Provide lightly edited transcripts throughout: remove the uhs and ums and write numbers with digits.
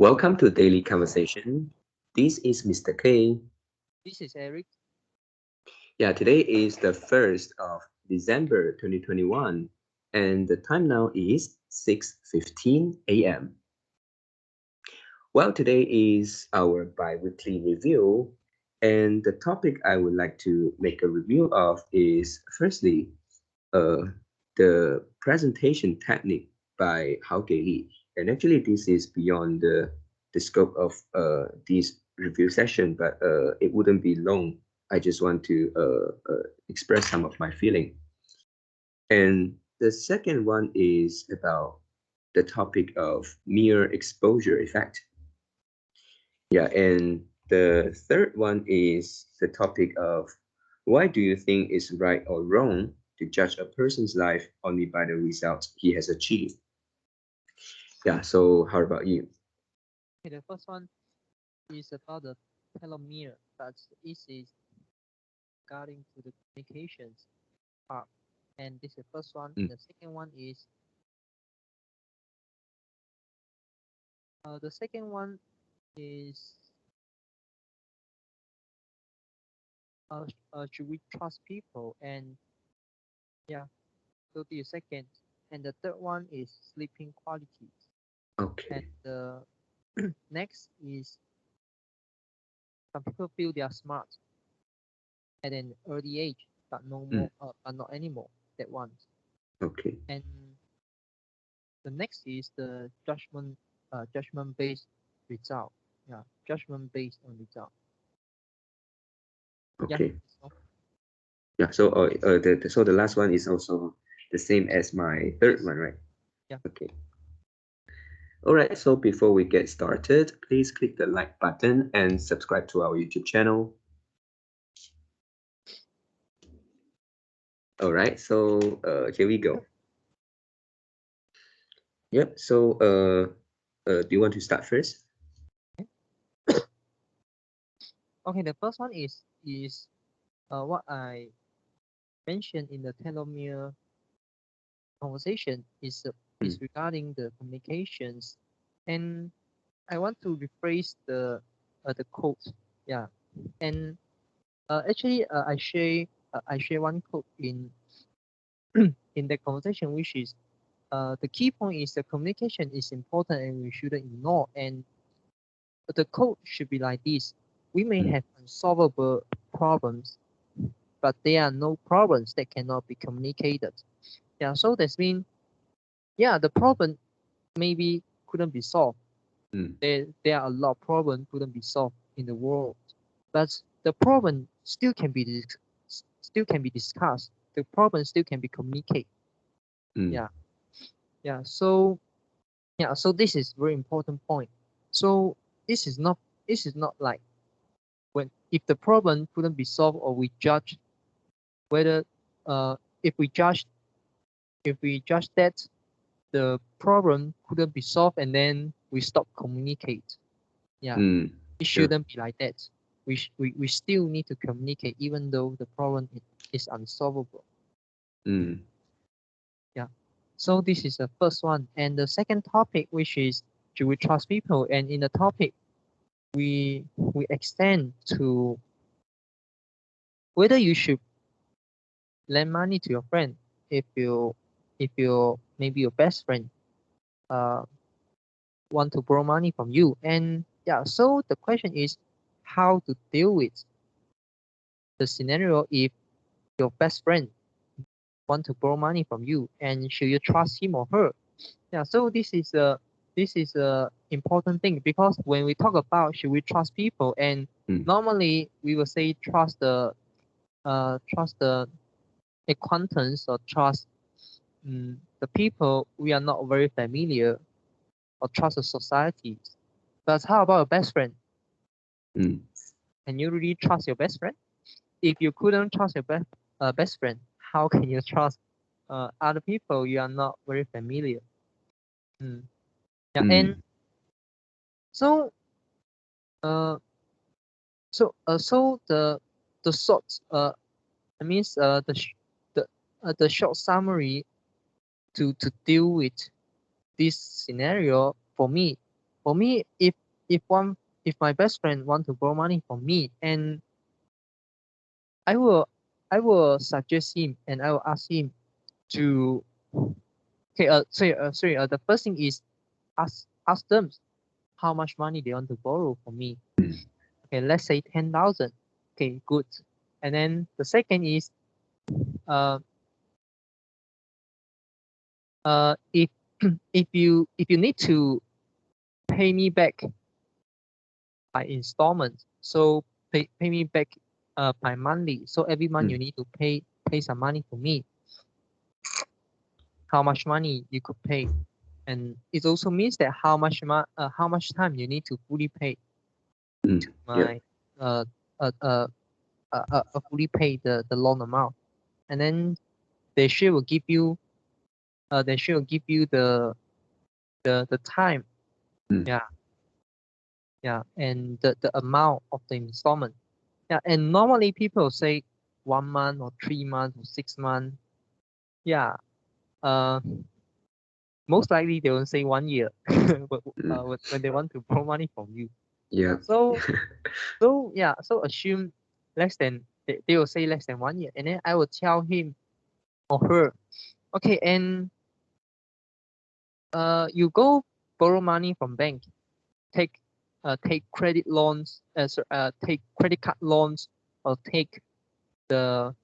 Welcome to Daily Conversation. This is Mr. K. This is Eric. Yeah, today is the 1st of December 2021, and the time now is 6:15 a.m. Well, today is our bi-weekly review, and the topic I would like to make a review of is firstly, uh, the presentation technique by Hao Li. And actually, this is beyond the scope of this review session, but it wouldn't be long. I just want to express some of my feeling. And the second one is about the topic of mere exposure effect. Yeah, and the third one is the topic of why do you think it's right or wrong to judge a person's life only by the results he has achieved? Yeah, so how about you? Okay, the first one is about the telomere, but this is regarding to the communications part. And this is the first one. Mm, The second one is the second one is should we trust people? And yeah, so the second. And the third one is sleeping qualities. And okay. the next is some people feel they are smart at an early age, but no Mm, more, but not anymore. That one. okay. And the next is the judgment based result. Yeah, judgment based on result. Yeah. Okay. So, Yeah, so so the last one is also the same as my third yes. one, right? Yeah. Okay. All right, so before we get started, please click the like button and subscribe to our YouTube channel. All right, so here we go. Yep. So, do you want to start first? Okay. The first one is what I mentioned in the telomere conversation Mm, is regarding the communications, and I want to rephrase the quote. Yeah. And actually, I share one quote in the conversation, which is the key point is the communication is important and we shouldn't ignore. And the code should be like this: we may mm, have unsolvable problems, but there are no problems that cannot be communicated. Yeah, so that's mean, yeah, the problem maybe couldn't be solved. mm, There are a lot of problems couldn't be solved in the world, but the problem still can be discussed. The problem still can be communicated. mm, Yeah, yeah. So yeah, so this is very important point. So this is not this is not like when if the problem couldn't be solved, or we judge whether if we judge that the problem couldn't be solved, and then we stop communicate. Yeah, mm. it Yeah. shouldn't be like that. We still need to communicate even though the problem is unsolvable. Mm, Mm, yeah. So this is the first one. And the second topic, which is should we trust people? And in the topic we extend to whether you should lend money to your friend if you maybe your best friend uh want to borrow money from you. And yeah, so the question is how to deal with the scenario if your best friend want to borrow money from you, and should you trust him or her? Yeah, so this is a important thing, because when we talk about should we trust people, and mm, normally we will say trust the acquaintance, or trust the people we are not very familiar, or trust the society. But how about your best friend? mm, Can you really trust your best friend? If you couldn't trust your best friend, how can you trust other people you are not very familiar? Mm. Yeah, and mm, so uh, so the short I means the short summary to deal with this scenario for me. For me, if my best friend want to borrow money from me, and I will suggest him, and I will ask him to, okay, the first thing is ask them how much money they want to borrow from me. Okay, let's say 10,000. Okay, good. And then the second is, uh if if you need to pay me back by installment, so pay me back by monthly. So every month you need to pay some money for me. How much money you could pay, and it also means that how much time you need to fully pay Mm. to Yeah. my uh uh uh, fully pay the loan amount, and then they sure will give you the time. Mm. Yeah, yeah, and the amount of the installment. Yeah, and normally people say 1 month or 3 months or 6 months. Yeah, uh, most likely they will say 1 year, but, Mm. when they want to borrow money from you. Yeah. So so assume less than, they will say less than 1 year, and then I will tell him or her, okay, and you go borrow money from bank, take take credit loans, take credit card loans, or take the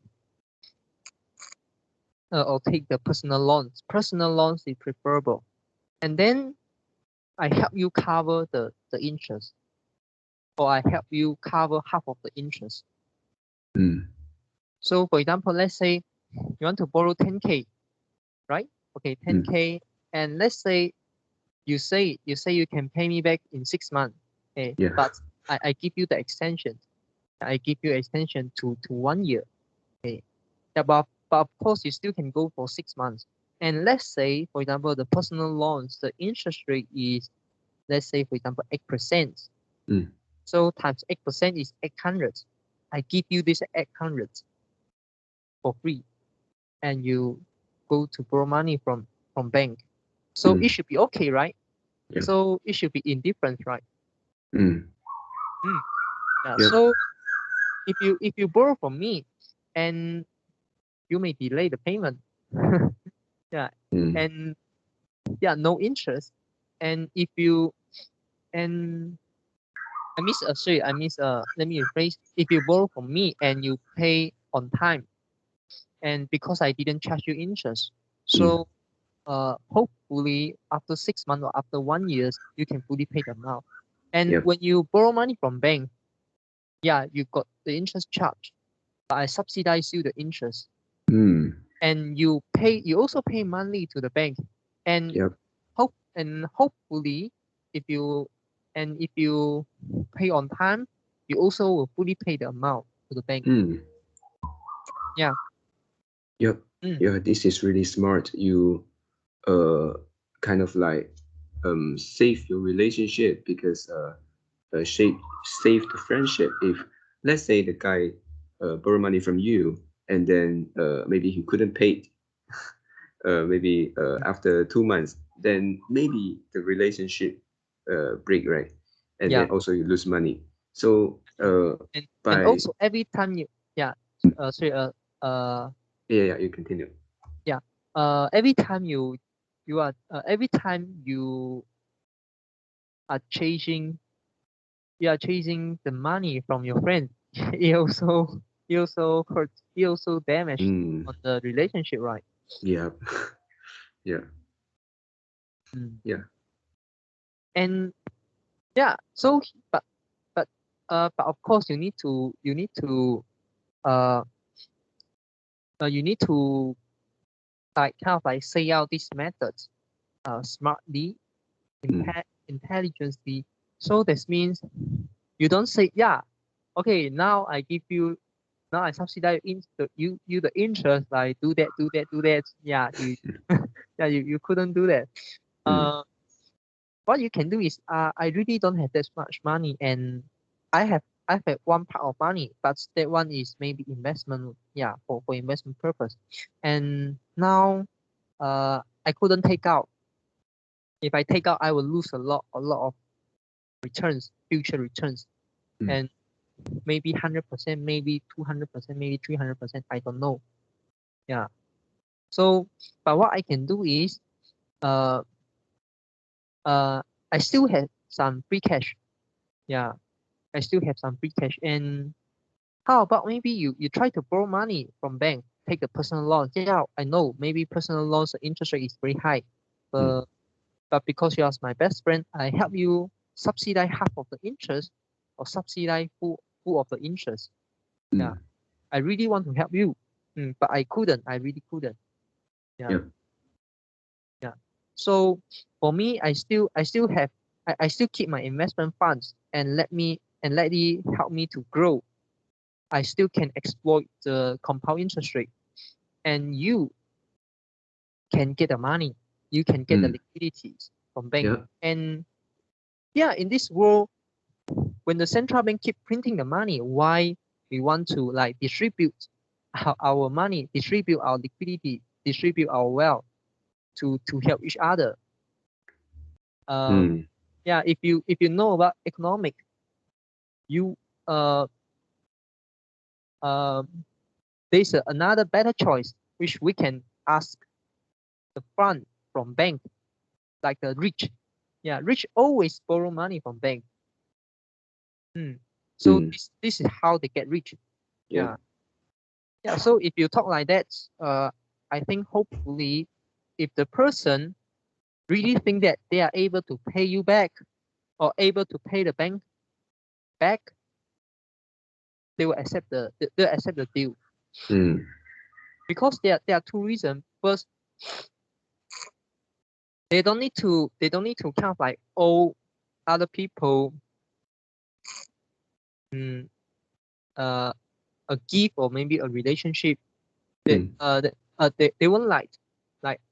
or take the personal loans. Personal loans is preferable, and then I help you cover the interest, or I help you cover half of the interest. Mm. So for example, let's say you want to borrow 10K, right? Okay, Mm. 10K, and let's say you can pay me back in 6 months. Okay, Yeah. but I give you the extension. I give you extension to 1 year. Okay. Yeah, but of course you still can go for 6 months. And let's say, for example, the personal loans, the interest rate is, let's say, for example, 8%. Mm. So times 8% is 800. I give you this 800 for free, and you go to borrow money from bank. So it Mm. should be okay, right? Yeah. So it should be indifferent, right? Mm. Mm. Yeah. Yeah. So if you borrow from me, and you may delay the payment, yeah, Mm. and yeah, no interest. And if you and I miss let me rephrase. If you borrow from me and you pay on time, and because I didn't charge you interest, Mm. so hopefully after 6 months or after 1 year, you can fully pay the amount. And Yep. when you borrow money from bank, yeah, you got the interest charge, but I subsidize you the interest, Mm. and you also pay monthly to the bank, and Yep. hopefully if you if you pay on time, you also will fully pay the amount to the bank. Mm. Yeah. Yep. Mm. Yeah, this is really smart. You uh kind of like save your relationship because shape save the friendship. If let's say the guy borrow money from you and then maybe he couldn't pay it, maybe after 2 months, then maybe the relationship break, right? And Yeah. then also you lose money. So And by also every time you, yeah, sorry, uh yeah, yeah, you continue. yeah, every time you are every time are chasing you are chasing the money from your friend, it also damage Mm, on the relationship, right? yeah, yeah, Mm. yeah. And yeah, so but but of course uh you need to like kind of like say out these methods smartly, Mm, intelligently. So this means you don't say, yeah, okay, now I subsidize you the interest, like do that. Yeah, you yeah, you couldn't do that. mm, Uh, what you can do is, I really don't have that much money, and I have one part of money, but that one is maybe investment, yeah, for investment purpose. And now I couldn't take out. If I take out, I will lose a lot returns, future returns, and maybe 100%, maybe 200%, maybe 300%. I don't know. Yeah. So, but what I can do is, uh, I still have some free cash. Yeah, I still have some free cash. And how about maybe you try to borrow money from bank, take a personal loan? Yeah, I know maybe personal loans the interest rate is very high, but because you are my best friend, I help you subsidize half of the interest or subsidize full of the interest. Yeah, I really want to help you, but I couldn't. I really couldn't. Yeah. Yeah. So for me, I still have I still keep my investment funds and let it help me to grow. I still can exploit the compound interest rate, and you can get the money. You can get the liquidities from bank. And yeah, in this world, when the central bank keep printing the money, why we want to like distribute our money, distribute our liquidity, distribute our wealth to help each other? Yeah, if you know about economic, you uh uh there's another better choice which we can ask the fund from bank, like the rich. Yeah, rich always borrow money from bank. So this is how they get rich. Yeah. Yeah. So if you talk like that, I think hopefully, if the person really think that they are able to pay you back or able to pay the bank back, they will accept they'll accept the deal. Because there are two reasons. First, they don't need to kind of like owe other people a gift or maybe a relationship. They won't like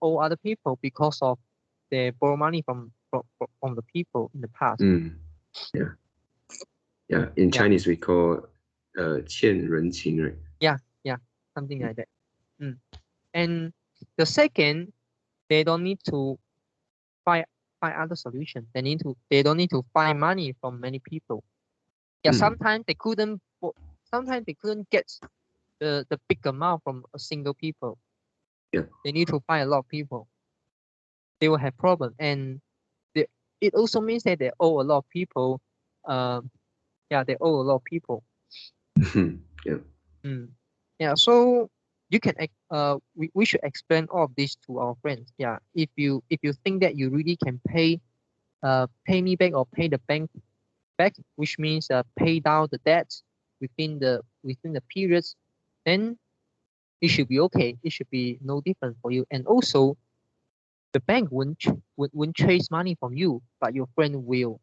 owe other people because of they borrow money from the people in the past. Yeah. In Chinese we call 欠人情, right? Yeah, something like that. And the second, they don't need to find other solution. They don't need to find money from many people. Yeah, sometimes they couldn't get the big amount from a single people. Yeah. They need to find a lot of people. They will have problem, and it also means that they owe a lot of people. They owe a lot of people. Yeah. Yeah. So you can we should explain all of this to our friends. Yeah. If you think that you really can pay me back or pay the bank back, which means pay down the debt within the periods, then it should be okay. It should be no different for you. And also, the bank won't chase money from you, but your friend will.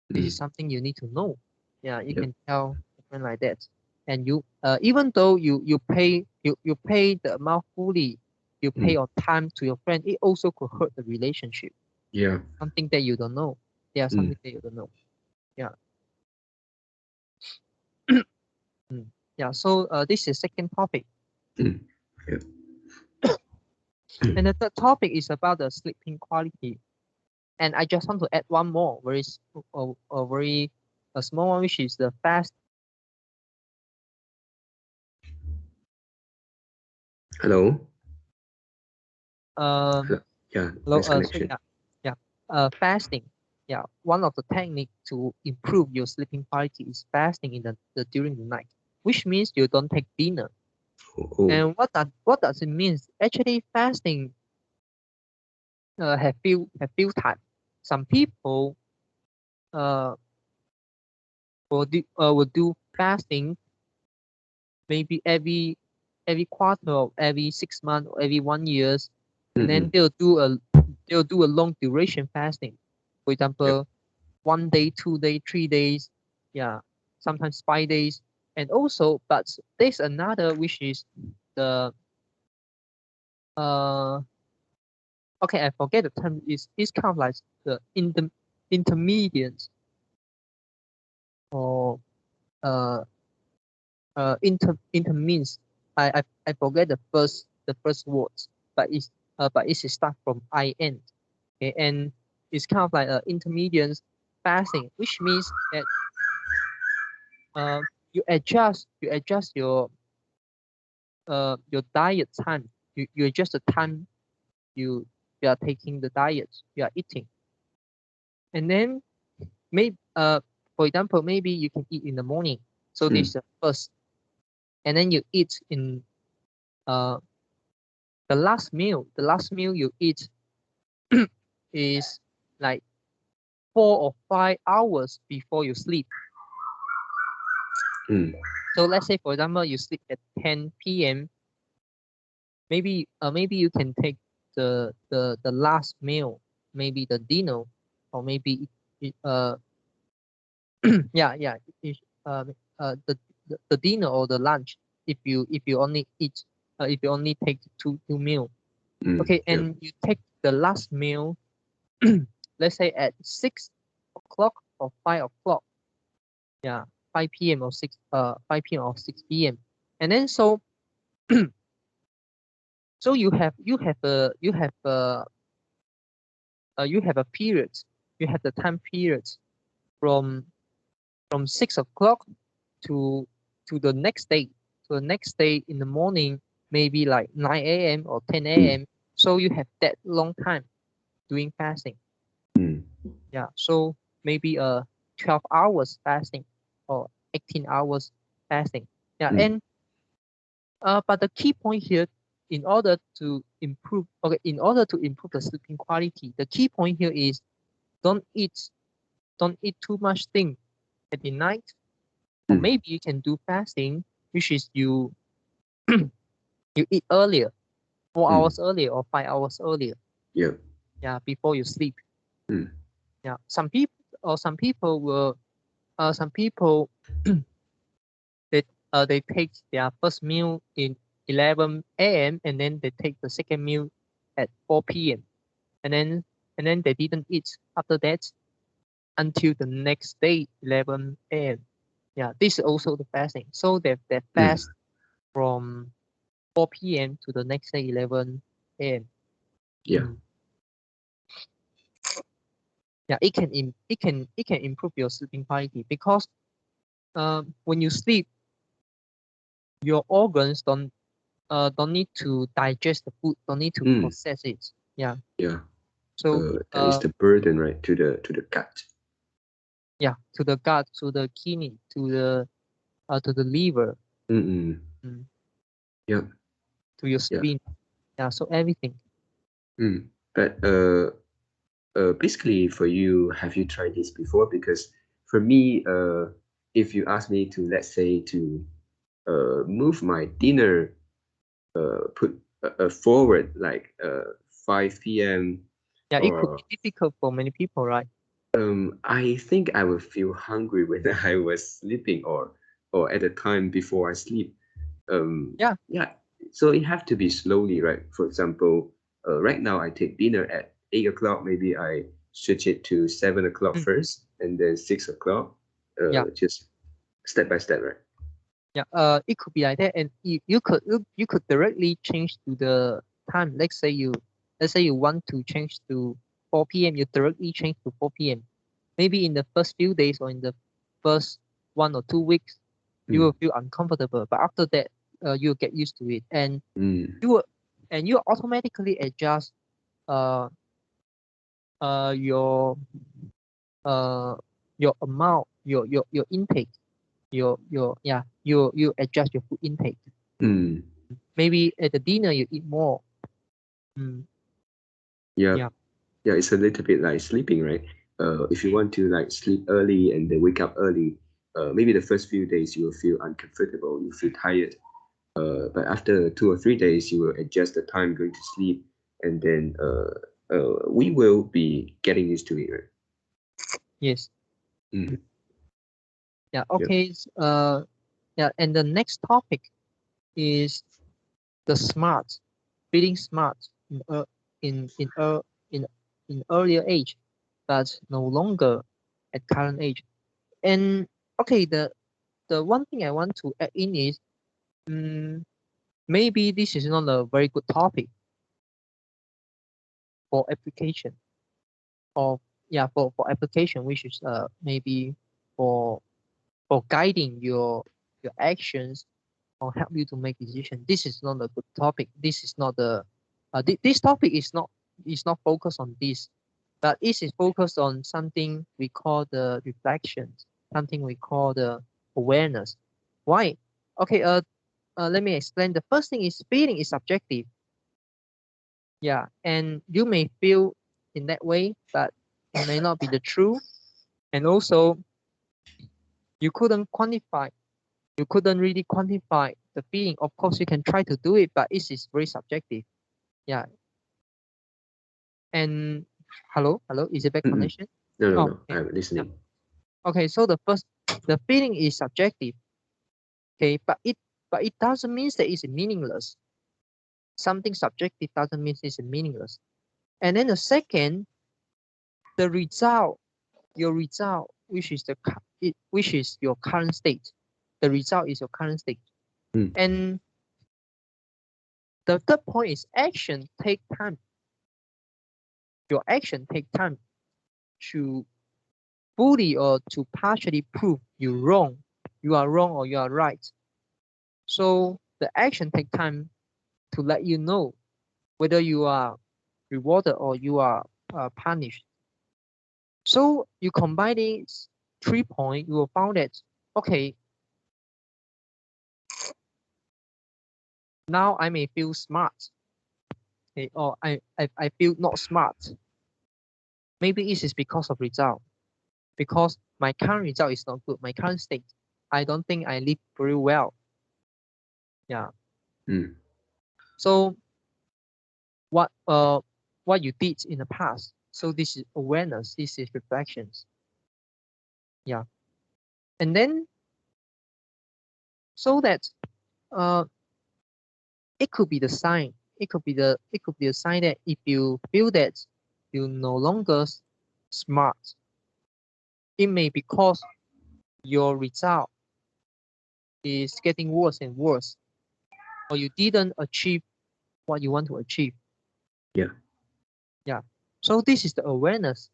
This is something you need to know. Yeah, you can tell a friend like that. And you, even though you pay the amount fully, you pay on time to your friend, it also could hurt the relationship. Yeah. Something that you don't know. Yeah, something that you don't know. Yeah. Yeah. So this is second topic. Yeah. And the third topic is about the sleeping quality. And I just want to add one more, a small one, which is the fast. Hello. Hello. Nice connection. Fasting. Yeah, one of the technique to improve your sleeping quality is fasting in the during the night, which means you don't take dinner. And what does it mean? Actually, fasting have few types. Some people will do fasting maybe every quarter or every 6 months or every 1 years, and then they'll do a long duration fasting. For example, 1 day, 2 day, 3 days, yeah, sometimes 5 days. And also, but there's another which is the okay, I forget the term. It's kind of like the intermediate or uh intermeans. I forget the first words, but it's start from IN. Okay, and it's kind of like intermediate. fasting, which means that you adjust your diet time. You adjust the time you are taking the diet, you are eating. And then maybe for example, maybe you can eat in the morning. So this is the first. And then you eat in the last meal. The last meal you eat is like 4 or 5 hours before you sleep. So let's say, for example, you sleep at 10 p.m. Maybe you can take the last meal, maybe the dinner, or maybe yeah, the dinner or the lunch, if you only eat if you only take two meal. Okay, and you take the last meal let's say at 6 o'clock or 5 o'clock. Yeah, 5 p.m. or 6 p.m. And then so so you have a period. You have the time periods from 6 o'clock to the next day. So the next day in the morning, maybe like 9 a.m. or 10 a.m. So you have that long time doing fasting. Yeah, so maybe 12 hours fasting or 18 hours fasting. Yeah, and but the key point here, in order to improve the sleeping quality, the key point here is don't eat too much thing at the night. Or maybe you can do fasting, which is you you eat earlier, 4 hours earlier or 5 hours earlier. Yeah, before you sleep. Yeah, some people will they take their first meal in 11 a.m. and then they take the second meal at 4 p.m. and then they didn't eat after that until the next day 11 a.m. Yeah, this is also the fasting. So they fast from 4 p.m. to the next day 11 a.m. Yeah, it can improve your sleeping quality, because when you sleep, your organs don't need to digest the food, don't need to process it. Yeah. So that is the burden, right, to the gut. Yeah, to the gut, to the kidney, to the liver. Yeah. To your spleen. Yeah, so everything. But basically for you, have you tried this before? Because for me, if you ask me to, let's say, to move my dinner, put forward like 5 p.m. Yeah, it could be difficult for many people, right? I think I will feel hungry when I was sleeping, or at the time before I sleep. Yeah. So it have to be slowly, right? For example, right now I take dinner at 8 o'clock. Maybe I switch it to 7 o'clock first, and then 6 o'clock. Just step by step, right? Yeah. It could be like that, and you could directly change to the time. Let's say you want to change to 4 p.m. You directly change to 4 p.m. Maybe in the first few days or in the first 1 or 2 weeks, you will feel uncomfortable, but after that, you'll get used to it, and you automatically adjust your amount, your intake, you adjust your food intake. Maybe at the dinner you eat more. Yeah, it's a little bit like sleeping, right? If you want to like sleep early and then wake up early, maybe the first few days you will feel uncomfortable, you feel tired. But after 2 or 3 days, you will adjust the time going to sleep, and then we will be getting used to it, right? Yes. Yeah. Okay. Yeah. And the next topic is the smart, feeling smart in in uh, in in earlier age, but no longer at current age. And okay, the one thing I want to add in is, maybe this is not a very good topic for application of yeah, for application, which is maybe for guiding your actions or help you to make decision. This is not a good topic. This is not the this topic is not focused on this, but it is focused on something we call the reflections, something we call the awareness. Why? Okay, let me explain. The first thing is feeling is subjective. Yeah, and you may feel in that way, but it may not be the truth. And also, you couldn't quantify. You couldn't really quantify the feeling. Of course, you can try to do it, but it is very subjective. Yeah. And hello, is it back connection? No, Oh, no, okay. I'm Yeah. listening. Okay, so the feeling is subjective. Okay, but it doesn't mean that it's meaningless. Something subjective doesn't mean it's meaningless. And then the second, the result, your result, which is which is your current state. The result is your current state. And the third point is action take time. Your action take time to fully or to partially prove you are wrong or you are right. So the action take time to let you know whether you are rewarded or you are punished. So you combine these 3 points, you will find that, okay, now I may feel smart, okay, or I feel not smart. Maybe it is because of result, because my current result is not good, my current state. I don't think I live very well. Yeah. So what you did in the past. So this is awareness, this is reflections. Yeah. And then so that it could be the sign. It could be a sign that if you feel that you no longer smart, it may be because your result is getting worse and worse, or you didn't achieve what you want to achieve. Yeah. Yeah. So this is the awareness.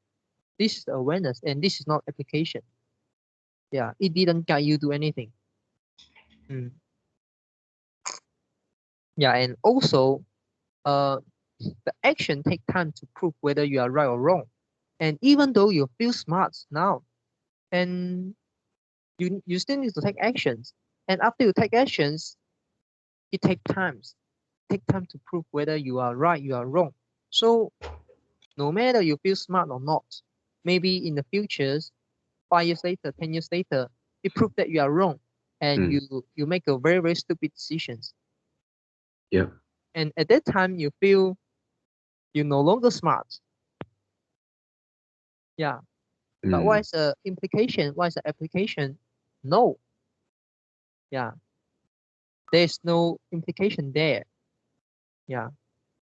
This is the awareness, and this is not application. Yeah, it didn't guide you to anything. Yeah, and also, the action take time to prove whether you are right or wrong. And even though you feel smart now, and you still need to take actions. And after you take actions, it takes time. Take time to prove whether you are right, you are wrong. So no matter you feel smart or not, maybe in the future, 5 years later, 10 years later, it proves that you are wrong, and you make a very, very stupid decisions. Yeah. And at that time, you feel you're no longer smart. Yeah. But what is the implication? What is the application? No. Yeah. There's no implication there. Yeah.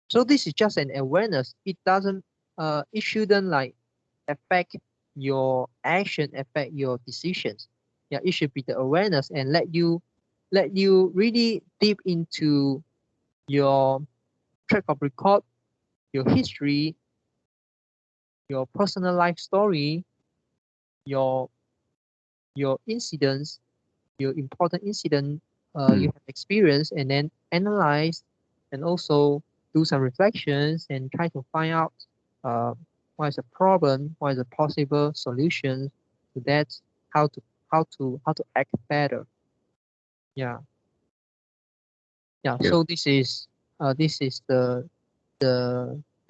So this is just an awareness. It doesn't it shouldn't like affect your action, affect your decisions. Yeah, it should be the awareness and let you really deep into your track of record, your history, your personal life story, your incidents, your important incident you have experienced, and then analyze and also do some reflections and try to find out what is the problem, what is the possible solutions to that, how to act better. Yeah. Yeah. Yeah. So this is the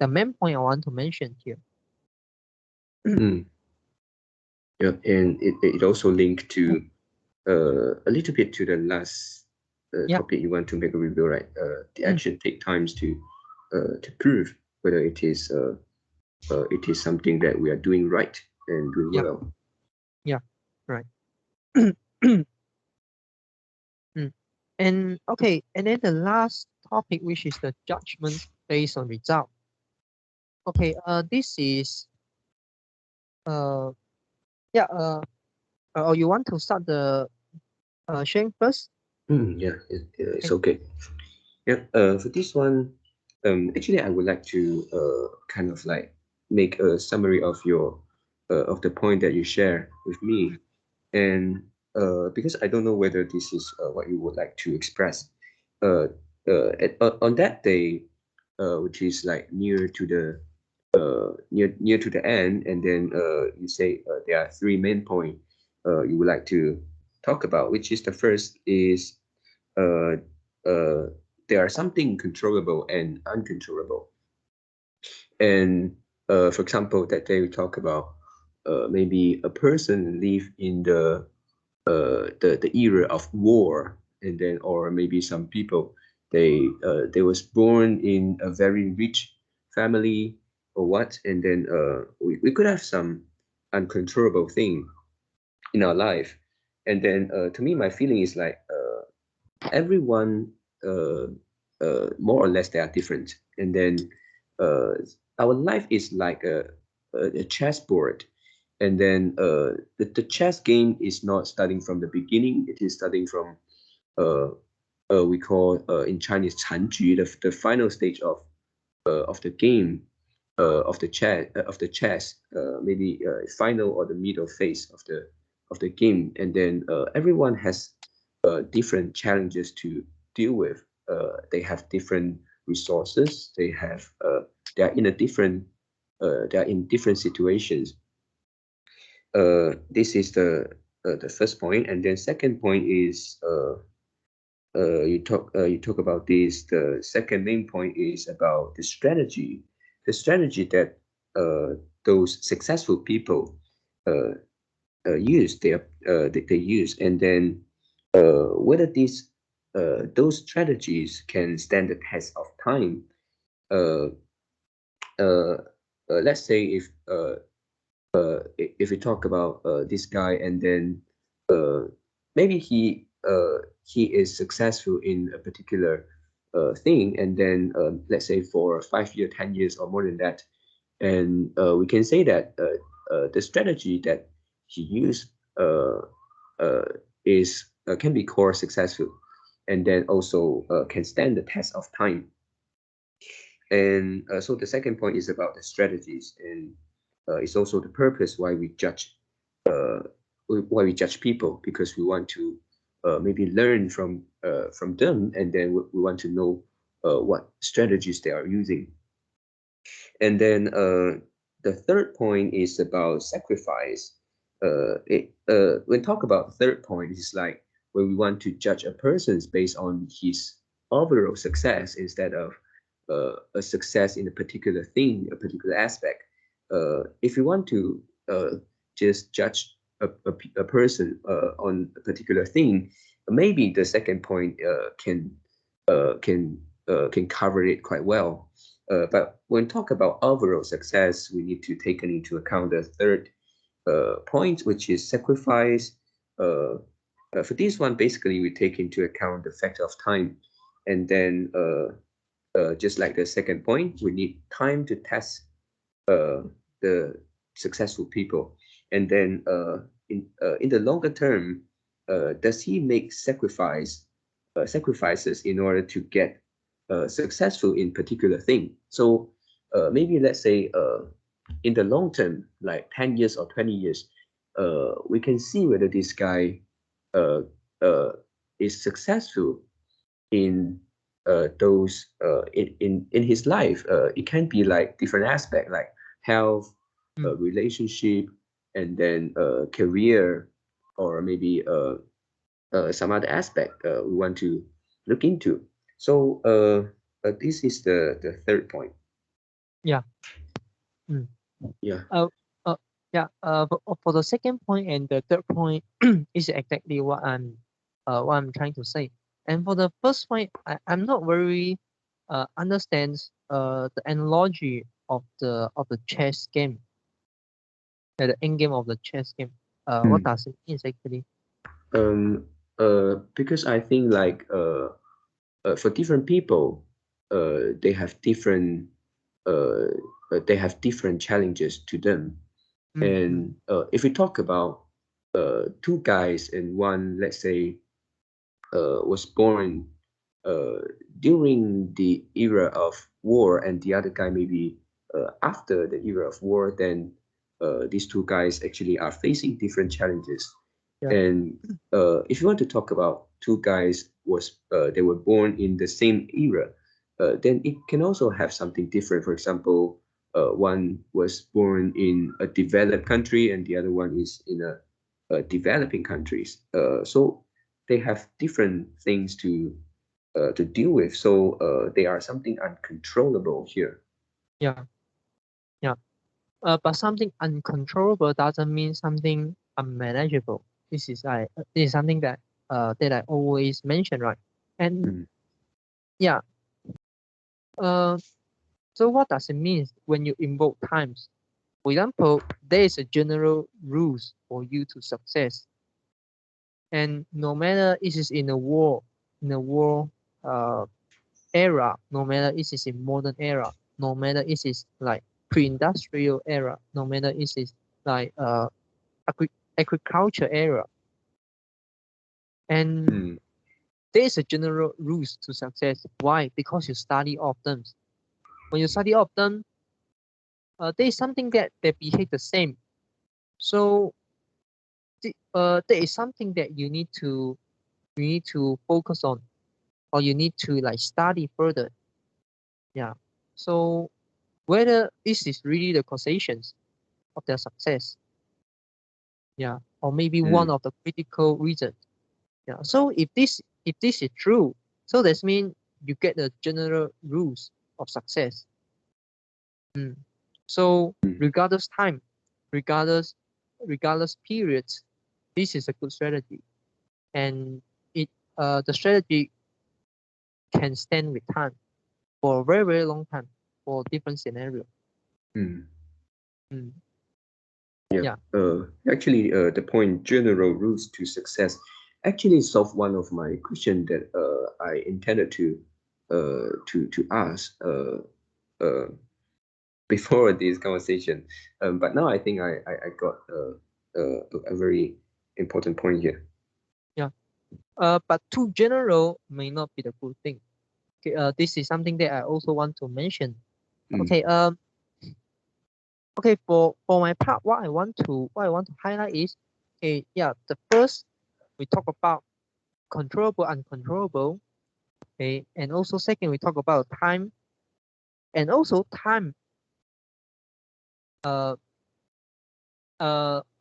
main point I want to mention here. Yeah, and it also linked to a little bit to the last topic you want to make a review, right? The action take times to prove whether it is something that we are doing right and doing well. Yeah, right. And okay, and then the last topic, which is the judgment based on result. Okay, this is yeah, or you want to start the sharing first? Yeah, it's okay. Yeah, for this one, actually, I would like to kind of like make a summary of your of the point that you share with me, and because I don't know whether this is what you would like to express. On that day, which is like near to the end, and then you say there are three main points you would like to talk about, which is the first is uh, uh, there are something controllable and uncontrollable. And for example, that day we talk about maybe a person live in the era of war, and then or maybe some people they was born in a very rich family or what, and then we could have some uncontrollable thing in our life, and then to me my feeling is like everyone uh, more or less they are different, and then uh, our life is like a chessboard, and then the chess game is not starting from the beginning, it is starting from uh, we call in Chinese 残局, the final stage of the game of the chess, maybe final or the middle phase of the game, and then everyone has different challenges to deal with. They have different resources. They are in a different they are in different situations. This is the first point, and then second point is you talk about this. The second main point is about the strategy that those successful people uh, use. They use, and then whether these those strategies can stand the test of time. Uh, uh, let's say if we talk about this guy, and then uh, maybe he is successful in a particular thing, and then let's say for 5 years, 10 years, or more than that, and we can say that the strategy that he used uh, is can be called successful, and then also can stand the test of time. And so the second point is about the strategies, and it's also the purpose uh, why we judge people, because we want to maybe learn from them, and then we want to know what strategies they are using. And then the third point is about sacrifice. When talk about the third point, it's like when we want to judge a person based on his overall success instead of a success in a particular thing, a particular aspect. If you want to just judge a person on a particular thing, maybe the second point can cover it quite well. But when talk about overall success, we need to take into account the third point, which is sacrifice. Uh, for this one, basically, we take into account the factor of time, and then just like the second point, we need time to test uh, the successful people, and then in the longer term, does he make sacrifices in order to get successful in particular thing? So maybe let's say in the long term, like 10 years or 20 years, we can see whether this guy uh, uh, is successful in those in his life. It can be like different aspect like health, mm, relationship, and then career, or maybe some other aspect we want to look into. So this is the third point. yeah. Mm. Yeah. Uh, uh, yeah. For the second point and the third point is exactly what I'm trying to say. And for the first point, I'm not very understands the analogy of the chess game, the end game of the chess game. What Mm. does it mean actually? Um, because I think like for different people, uh, they have different challenges to them. Mm-hmm. And if we talk about two guys, and one, let's say, was born uh, during the era of war, and the other guy maybe after the era of war, then these two guys actually are facing different challenges. Yeah. And if you want to talk about two guys they were born in the same era, then it can also have something different. For example, one was born in a developed country and the other one is in a developing countries. So they have different things to deal with. So they are something uncontrollable here. Yeah. Yeah. But something uncontrollable doesn't mean something unmanageable. This is something that that I always mention, right? And Mm, yeah, uh, so what does it mean when you invoke times? For example, there is a general rules for you to success, and no matter it is in a war uh, era, no matter it is in modern era, no matter it is like pre-industrial era, no matter it is like agriculture era, and mm, there is a general rules to success. Why? Because you study all of them. When you study all of them, there is something that they behave the same. So there is something that you need to focus on, or you need to like study further. Yeah. So whether this is really the causations of their success, yeah, or maybe one mm, of the critical reasons. Yeah. So if this is true, so that means you get the general rules of success. Mm. So mm, regardless time, regardless periods, this is a good strategy, and it the strategy can stand with time for a very long time for different scenario. mm. Mm. Yeah. Yeah. Actually, the point general rules to success actually solve one of my question that I intended to ask uh, before this conversation. But now I think I got a very important point here. Yeah. But too general may not be the good thing. Okay. This is something that I also want to mention. Mm, Okay. Okay. For my part, what I want to highlight is, okay. Yeah. The first we talk about controllable, uncontrollable. Okay. And also second we talk about time, and also time. Uh.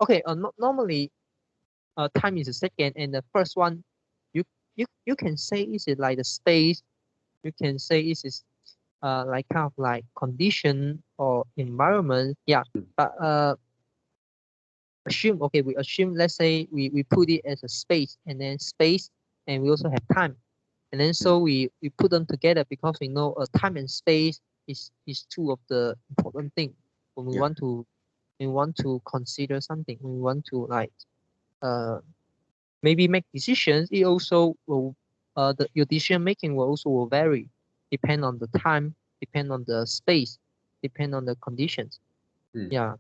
Okay. Normally, time is the second, and the first one, you you can say is it like the space. You can say it is like kind of like condition or environment. Yeah. mm, But assume, okay, we assume, let's say we put it as a space, and then space, and we also have time, and then mm. so we put them together because we know time and space is two of the important thing when Yeah. we want to consider something, we want to like uh maybe make decisions. It also will your decision making will also will vary, depend on the time, depend on the space, depend on the conditions. Mm, Yeah,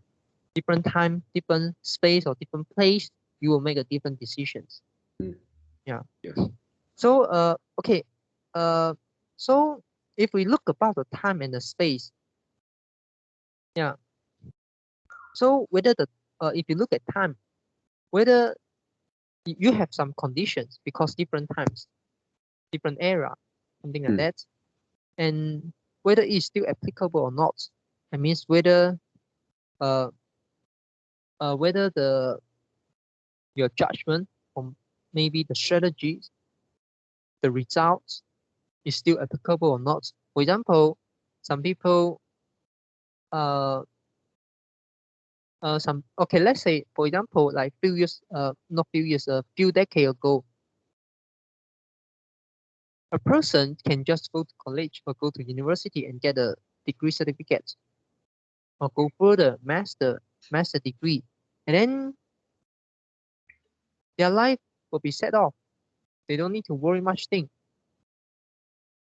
different time, different space, or different place, you will make a different decisions. mm. Yeah. Yes. So okay, uh so if we look about the time and the space, yeah. So whether the if you look at time, whether you have some conditions because different times, different era, something like Mm, that, and whether it's still applicable or not. That means whether uh, whether the your judgment or maybe the strategies, the results is still applicable or not. For example, some people some okay, let's say for example like few years not few years a few decades ago, a person can just go to college or go to university and get a degree certificate, or go further master degree, and then their life will be set off. They don't need to worry much thing.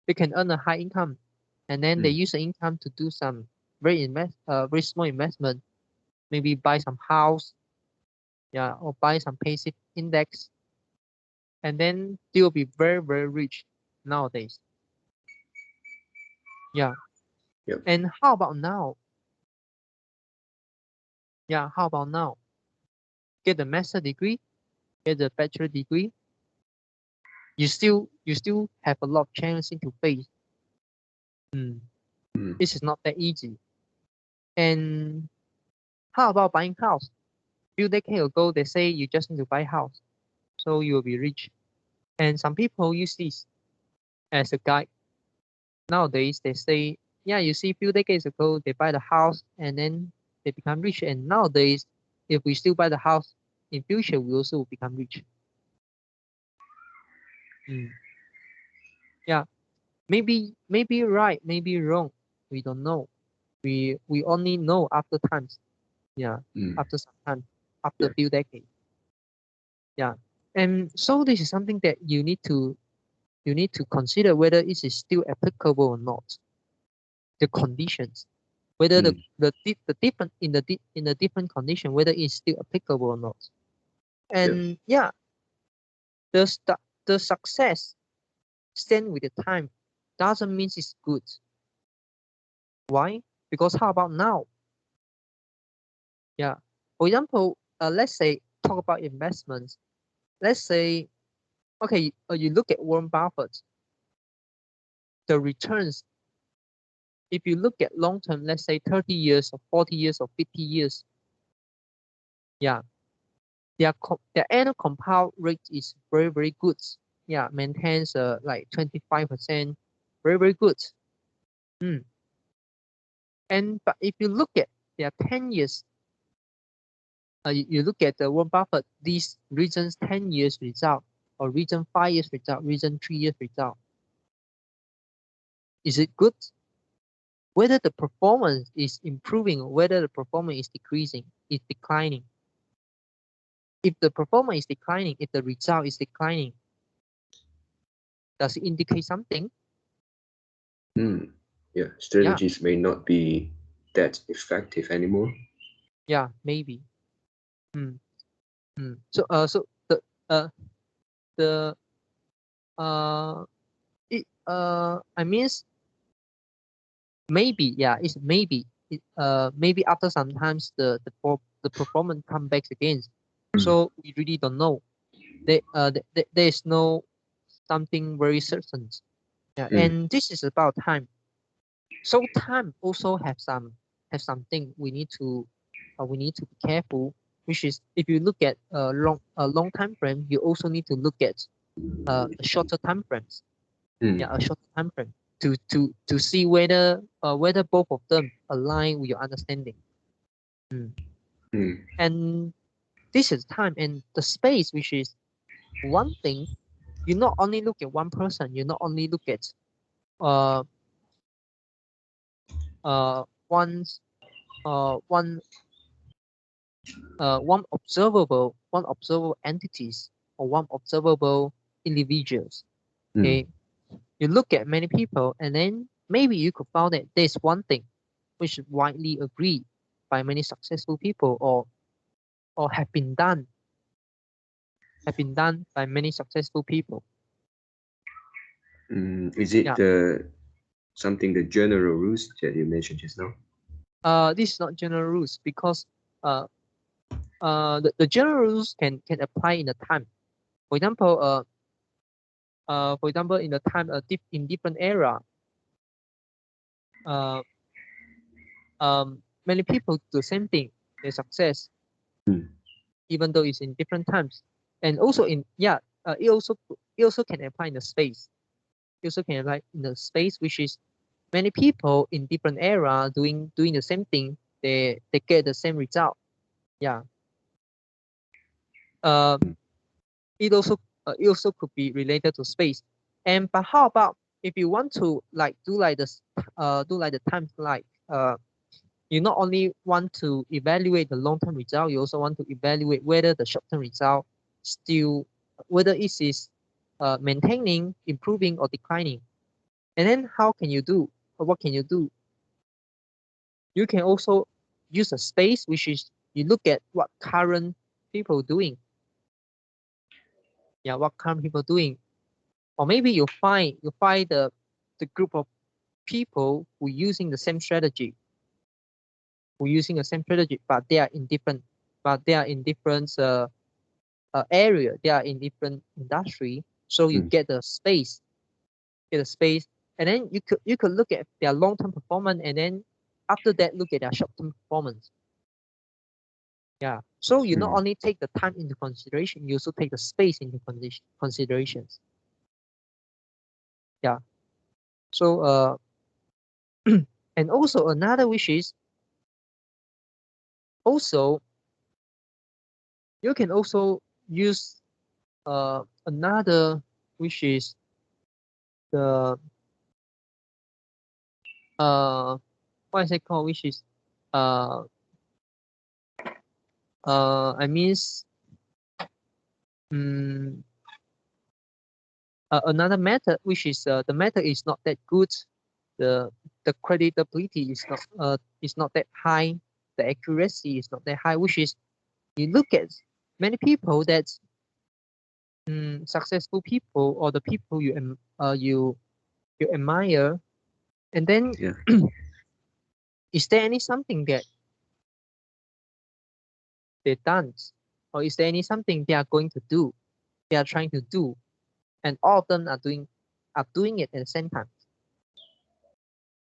They can earn a high income, and then they mm. use the income to do some very small investment, maybe buy some house, yeah, or buy some passive index, and then they will be very rich nowadays. Yeah. Yep. And how about now? Yeah, how about now? Get a master degree, get a bachelor degree, you still have a lot of challenges to face. This is not that easy. And how about buying house? Few decades ago, they say you just need to buy house, so you will be rich. And some people use this as a guide. Nowadays, they say, yeah, you see, few decades ago, they buy the house and then they become rich. And nowadays, if we still buy the house, in future, we also will become rich. Yeah, maybe right, maybe wrong. We don't know. We only know after times. Yeah, after some time, after a few decades. Yeah, and so this is something that you need to consider whether it is still applicable or not. The conditions, whether the different in the different condition, whether it's still applicable or not. And yeah, the success stand with the time doesn't mean it's good. Why? Because how about now? Yeah. For example, let's say talk about investments. Let's say, okay, you look at Warren Buffett, the returns. If you look at long term, let's say 30 years or 40 years or 50 years, yeah, their annual compound rate is very, very good. Yeah, maintains like 25%, very, very good. And but if you look at their 10 years, you look at the Warren Buffett, these regions 10 years result, or region 5 years result, region 3 years result. Is it good? Whether the performance is improving or whether the performance is decreasing, is declining. If the performance is declining, if the result is declining, does it indicate something? Yeah, strategies may not be that effective anymore. Yeah, maybe. So the I mean, maybe, yeah, it's maybe. Maybe after sometimes the performance come back again. So we really don't know. There is no something very certain. Yeah, and this is about time. So time also have something we need to be careful. Which is, if you look at a long time frame, you also need to look at a shorter time frames. Yeah, a shorter time frame to see whether both of them align with your understanding. And this is time and the space, which is one thing. You not only look at one person, you not only look at uh one's one one observable entities or one observable individuals. Okay, you look at many people and then maybe you could find that there's one thing which is widely agreed by many successful people, or have been done by many successful people. Is it something the general rules that you mentioned just now? This is not general rules because the general rules can apply in the time. For example, in the time in different era, uh, many people do the same thing, their success, even though it's in different times. And also it also can apply in the space. It also can apply in the space, which is many people in different era doing the same thing, they get the same result. Yeah. It also could be related to space. But how about if you want to do like this the time, you not only want to evaluate the long-term result, you also want to evaluate whether the short-term result still, whether it is maintaining, improving, or declining. And then how can you do, or what can you do? You can also use a space, which is you look at what current people doing. Yeah, what current people doing. Or maybe you find the group of people who using the same strategy. who using the same strategy, but they are in different area. They are in different industry. So you get the space, and then you could look at their long-term performance, and then after that look at their short-term performance. Yeah. So you not only take the time into consideration, you also take the space into considerations. Yeah. So and also another which is also you can also use another which is the what is it called, which is I mean another method which is the method is not that good, the creditability is not that high, the accuracy is not that high, which is you look at many people that successful people or the people you admire, and then is there any something that they done, or is there any something they are going to do, they are trying to do, and all of them are doing it at the same time.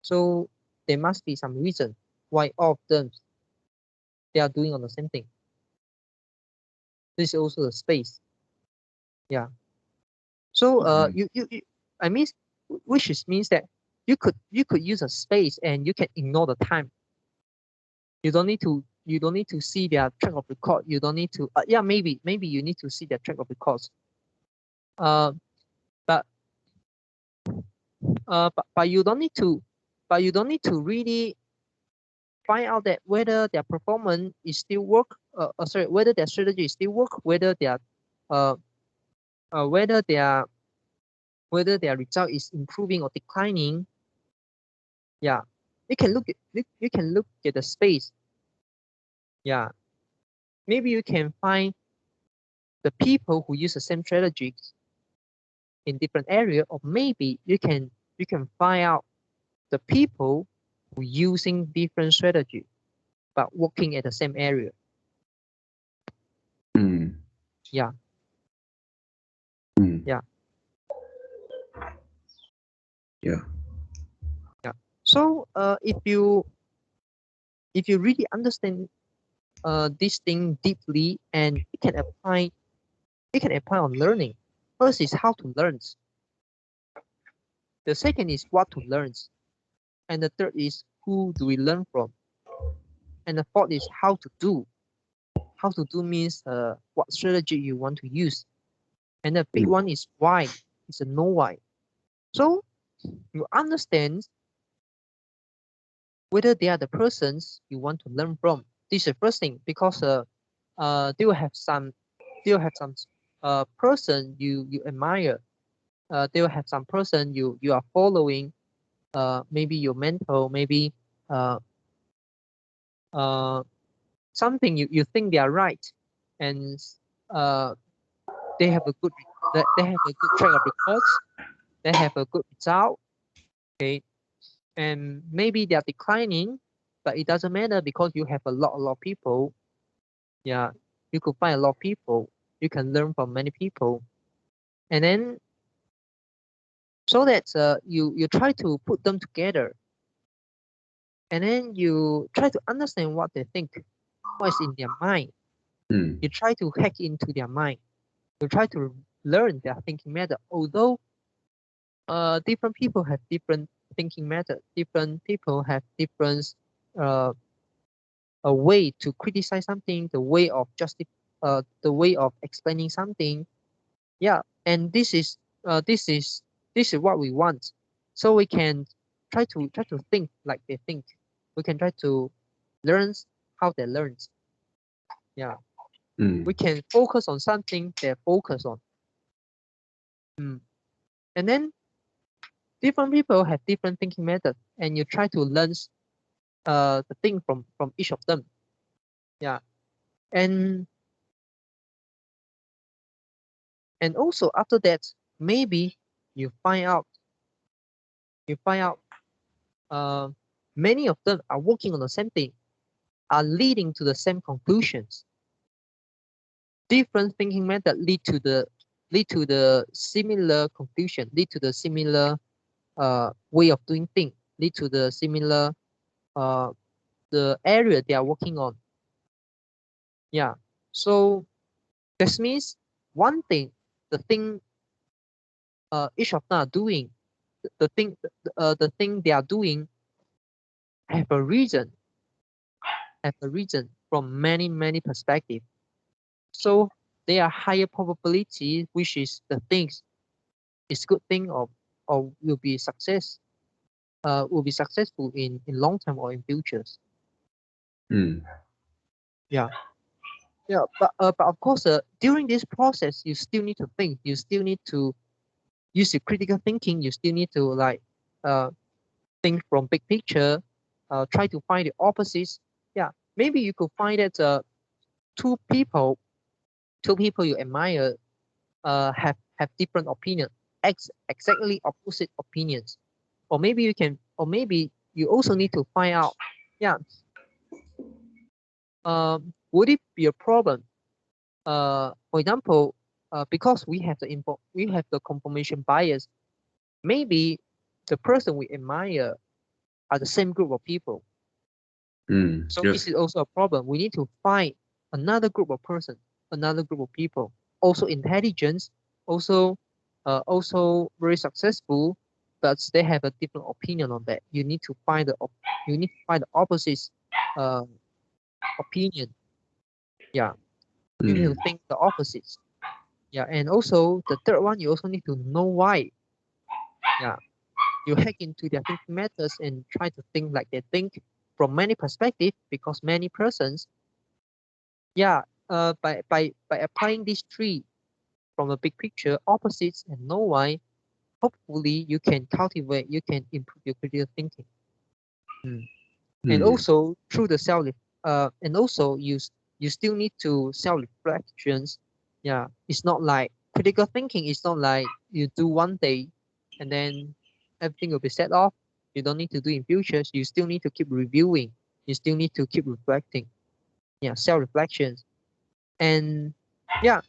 So there must be some reason why all of them they are doing on the same thing. This is also the space. Yeah. So you I mean, which means that you could use a space and you can ignore the time. You don't need to see their track of record. You don't need to yeah, maybe you need to see their track of records. But you don't need to really find out that whether their performance is still work. Sorry, whether their strategy is still work. Whether their whether their result is improving or declining. Yeah, you can look at the space. Yeah, maybe you can find the people who use the same strategies in different area, or maybe you can find out the people who using different strategy but working at the same area. Yeah. Yeah. Yeah. Yeah. So if you really understand this thing deeply, and you can apply on learning. First is how to learn. The second is what to learn. And the third is who do we learn from? And the fourth is how to do. How to do means what strategy you want to use. And the big one is why. It's a know why. So you understand whether they are the persons you want to learn from. This is the first thing, because they will have some person you admire. They will have some person you are following. Maybe your mentor, maybe uh, something you think they are right, and they have a good track of records. They have a good result. Okay, and maybe they are declining, but it doesn't matter because you have a lot of people. Yeah, you could find a lot of people. You can learn from many people, and then so that you try to put them together, and then you try to understand what they think, what is in their mind. You try to hack into their mind. You try to learn their thinking method. Although different people have different thinking method, different people have different a way to criticize something, the way of the way of explaining something. Yeah, and this is what we want. So we can try to think like they think. We can try to learn how they learn. Yeah. We can focus on something they focus on. And then different people have different thinking methods, and you try to learn the thing from each of them. Yeah. And also after that, maybe you find out many of them are working on the same thing. are leading to the same conclusions. Different thinking method lead to the similar conclusion, lead to the similar way of doing things, lead to the similar the area they are working on. Yeah. So this means one thing, the thing each of them are doing, the thing they are doing have a reason, from many perspectives. So there are higher probability, which is the things is good thing or will be successful in long term or in futures. Yeah. Yeah, but of course, during this process, you still need to think. You still need to use your critical thinking. You still need to uh, think from big picture. Try to find the opposites. Yeah, maybe you could find that two people, you admire, have different opinions, exactly opposite opinions, or maybe you also need to find out. Yeah, would it be a problem? For example, because we have the confirmation bias, maybe the person we admire are the same group of people. So Yes. this is also a problem. We need to find another group of person, another group of people, also intelligent, also very successful, but they have a different opinion on that. You need to find the opposite uh, opinion. Yeah, you need to think the opposites. Yeah, and also the third one, you also need to know why. Yeah, you hack into their thinking methods and try to think like they think from many perspectives, because many persons, yeah, by applying these three from the big picture, opposites and know why, hopefully you can improve your critical thinking. And also through the and also you still need to self reflections. Yeah, it's not like critical thinking is not like you do one day and then everything will be set off. You don't need to do in futures. You still need to keep reviewing. You still need to keep reflecting. Yeah, self reflections. And yeah,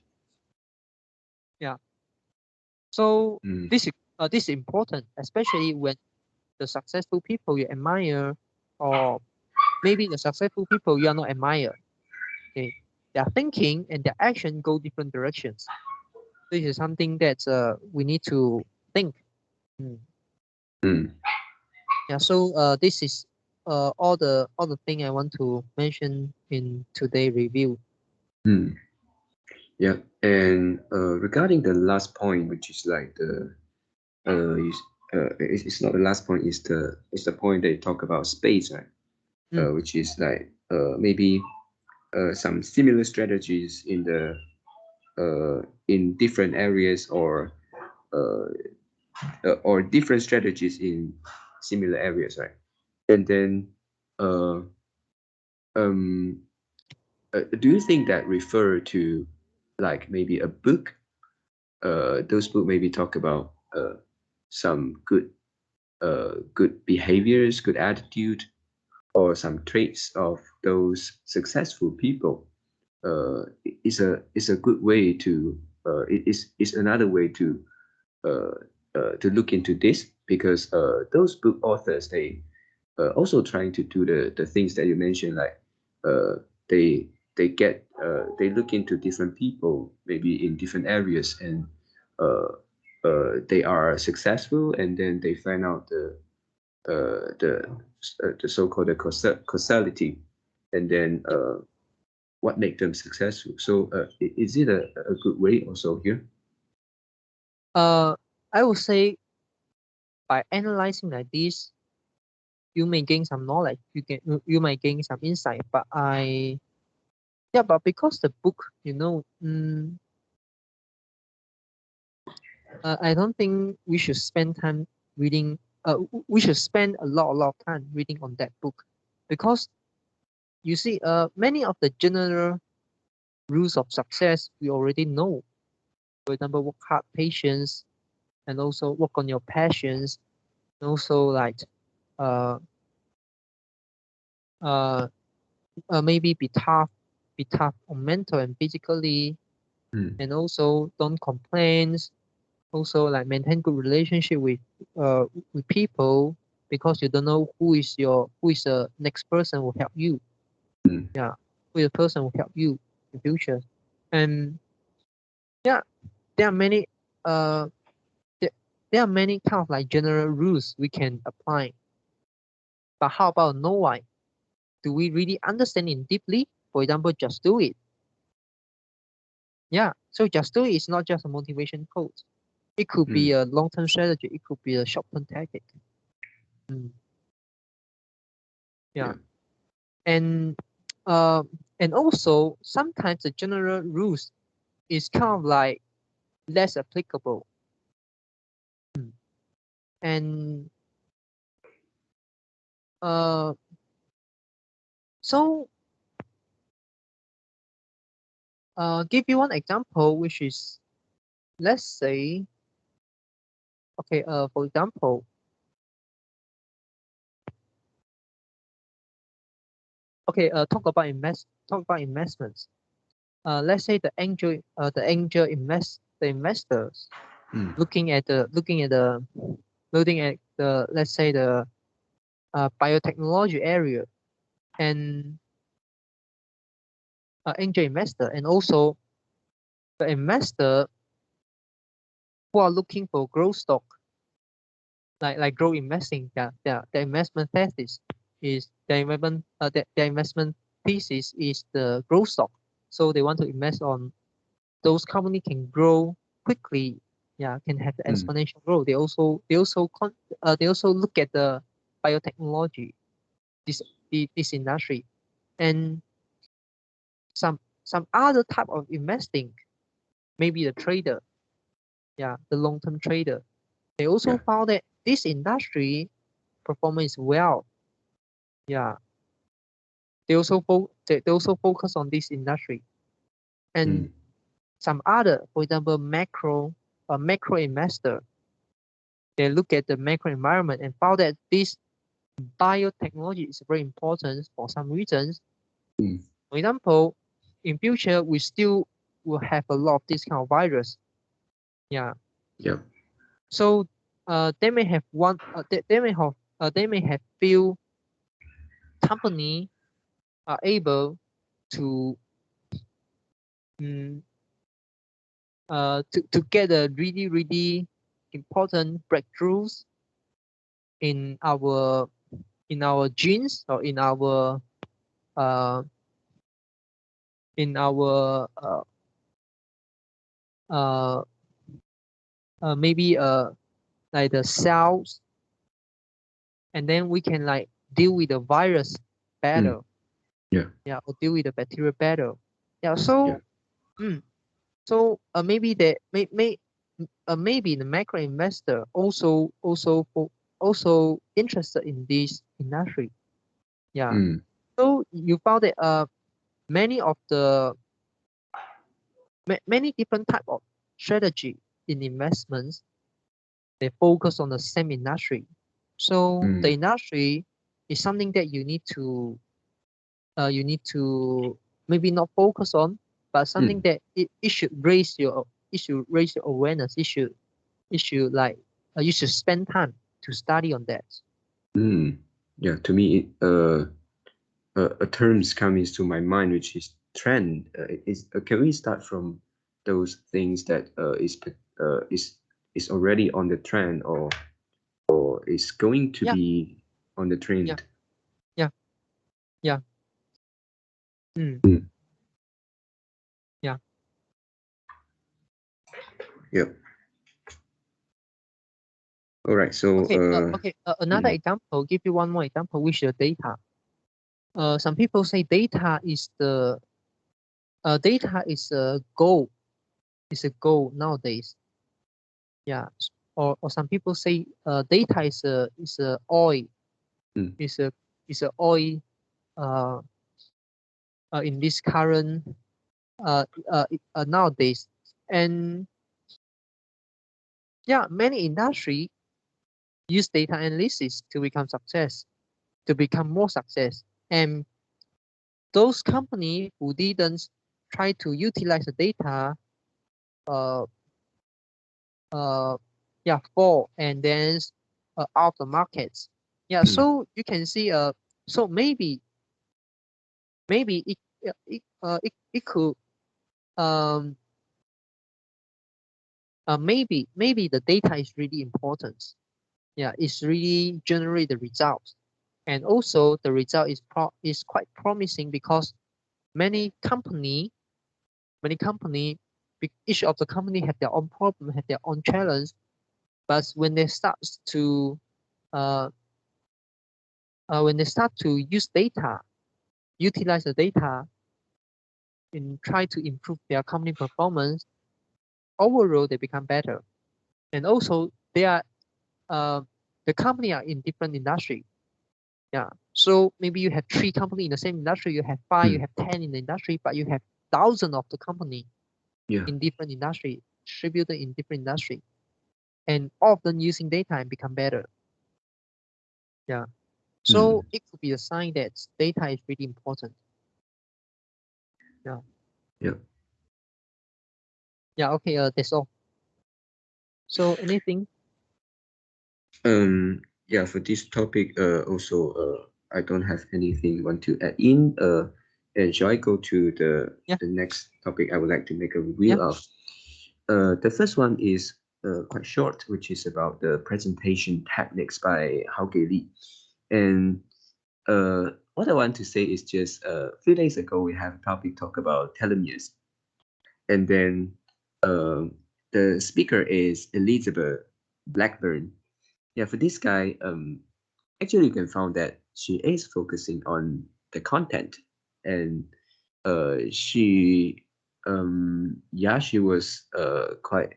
yeah. So this is important, especially when the successful people you admire, or maybe the successful people you are not admire. Okay, their thinking and their action go different directions. This is something that we need to think. Mm. Yeah. So this is all the thing I want to mention in today review. Yeah, and regarding the last point, which is like the it's not the last point. It's the point they talk about space, right? Which is like maybe some similar strategies in different areas, uh, or different strategies in similar areas, right? And then uh, um, do you think that refer to like maybe a book? Those books maybe talk about some good behaviors, good attitude, or some traits of those successful people. Is a good way to it is another way uh, to look into this, because those book authors, they also trying to do the things that you mentioned, like uh, they look into different people maybe in different areas, and uh, they are successful, and then they find out the so-called the causality, and then what make them successful. So is it a good way also here? I would say by analyzing like this, you may gain some knowledge. You might gain some insight. But because the book, I don't think we should spend time reading. We should spend a lot of time reading on that book, because you see, many of the general rules of success we already know. For example, work hard, patience, and also work on your passions, and also like uh, uh, maybe be tough on mental and physically, and also don't complain. Also, like maintain good relationship with people, because you don't know who is the next person who help you. Yeah, who is the person who help you in future. And yeah, there are many uh there are many kind of like general rules we can apply. But how about know why? Do we really understand it deeply? For example, just do it. Yeah, so just do it is not just a motivation quote. It could be a long-term strategy. It could be a short-term tactic. Mm, yeah, and and also sometimes the general rules is kind of like less applicable. And uh, so give you one example, which is, let's say, okay, for example, okay, talk about investments. Let's say the investors looking at the, let's say, the biotechnology area, and angel investor, and also the investor who are looking for growth stock, like growth investing. The investment thesis is their investment thesis is the growth stock. So they want to invest on those company can grow quickly. Yeah, can have the exponential growth. They also look at the biotechnology, this this industry, and some other type of investing, maybe the trader, yeah, the long-term trader. They also found that this industry performance well. Yeah, they also focus on this industry. And some other, for example, macro investor, they look at the macro environment and found that this biotechnology is very important for some reasons. For example, in future we still will have a lot of this kind of virus. Yeah. Yeah. So they may have they may have few company are able to to get a really important breakthroughs in our genes, or uh, in our uh, maybe like the cells, and then we can like deal with the virus better. Yeah. Yeah, or deal with the bacteria better. Yeah, so so maybe maybe the macro investor also interested in this industry. Yeah. So you found that many of the many different type of strategy in investments, they focus on the same industry. So the industry is something that you need to maybe not focus on, but something that it should raise your awareness. It should like you should spend time to study on that. Yeah, to me, a terms comes to my mind, which is trend. Can we start from those things that is already on the trend, or is going to be on the trend? Yeah. Yeah. Yep. All right. So another example. Give you one more example, which is data. Some people say data is a goal. Is a goal nowadays. Yeah. Or some people say data is a oil. Is a oil uh, in this current nowadays. And yeah, many industry use data analysis to become more success. And those company who didn't try to utilize the data, fall and then out the markets. So you can see so maybe it could maybe the data is really important. It's really generate the results, and also the result is quite promising because many company each of the company have their own problem, have their own challenge, but when they start to use data, utilize the data and try to improve their company performance, overall they become better. And also they are the company are in different industry. So maybe you have 3 companies in the same industry, you have 5, you have 10 in the industry, but you have thousands of the company in different industry, distributed in different industry, and all of them using data and become better. So it could be a sign that data is really important. Okay, that's all. So anything? For this topic, also, I don't have anything want to add in. And shall I go to the next topic I would like to make a review of? The first one is quite short, which is about the presentation techniques by Hauge Li. And what I want to say is just a few days ago, we have a topic talk about telomeres. And then the speaker is Elizabeth Blackburn. For this guy, actually you can find that she is focusing on the content, and she was quite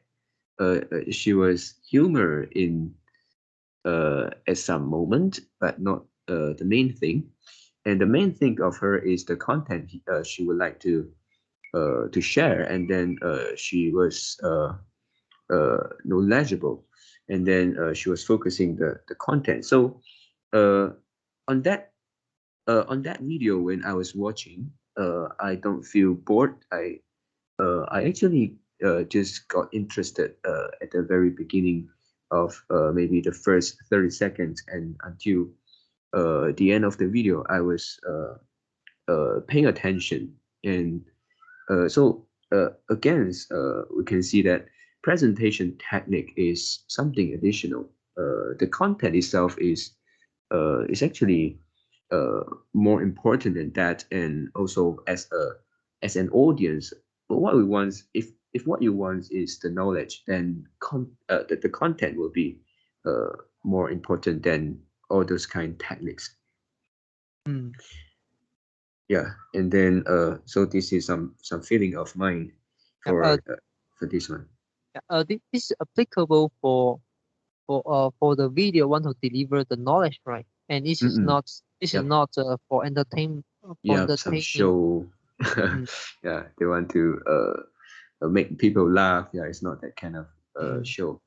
she was humor in at some moment, but not the main thing. And the main thing of her is the content she would like to share, and then she was knowledgeable, and then she was focusing the content. So on that video, when I was watching, I don't feel bored. I actually just got interested at the very beginning of maybe the first 30 seconds, and until the end of the video, I was paying attention. And so again, we can see that presentation technique is something additional. The content itself is actually more important than that. And also as an audience, what we want, if what you want is the knowledge, then the content will be more important than all those kind of techniques. And then so this is some feeling of mine for this one. This is applicable for the video want to deliver the knowledge, right? And this is not for entertainment. Some show. They want to make people laugh. It's not that kind of show.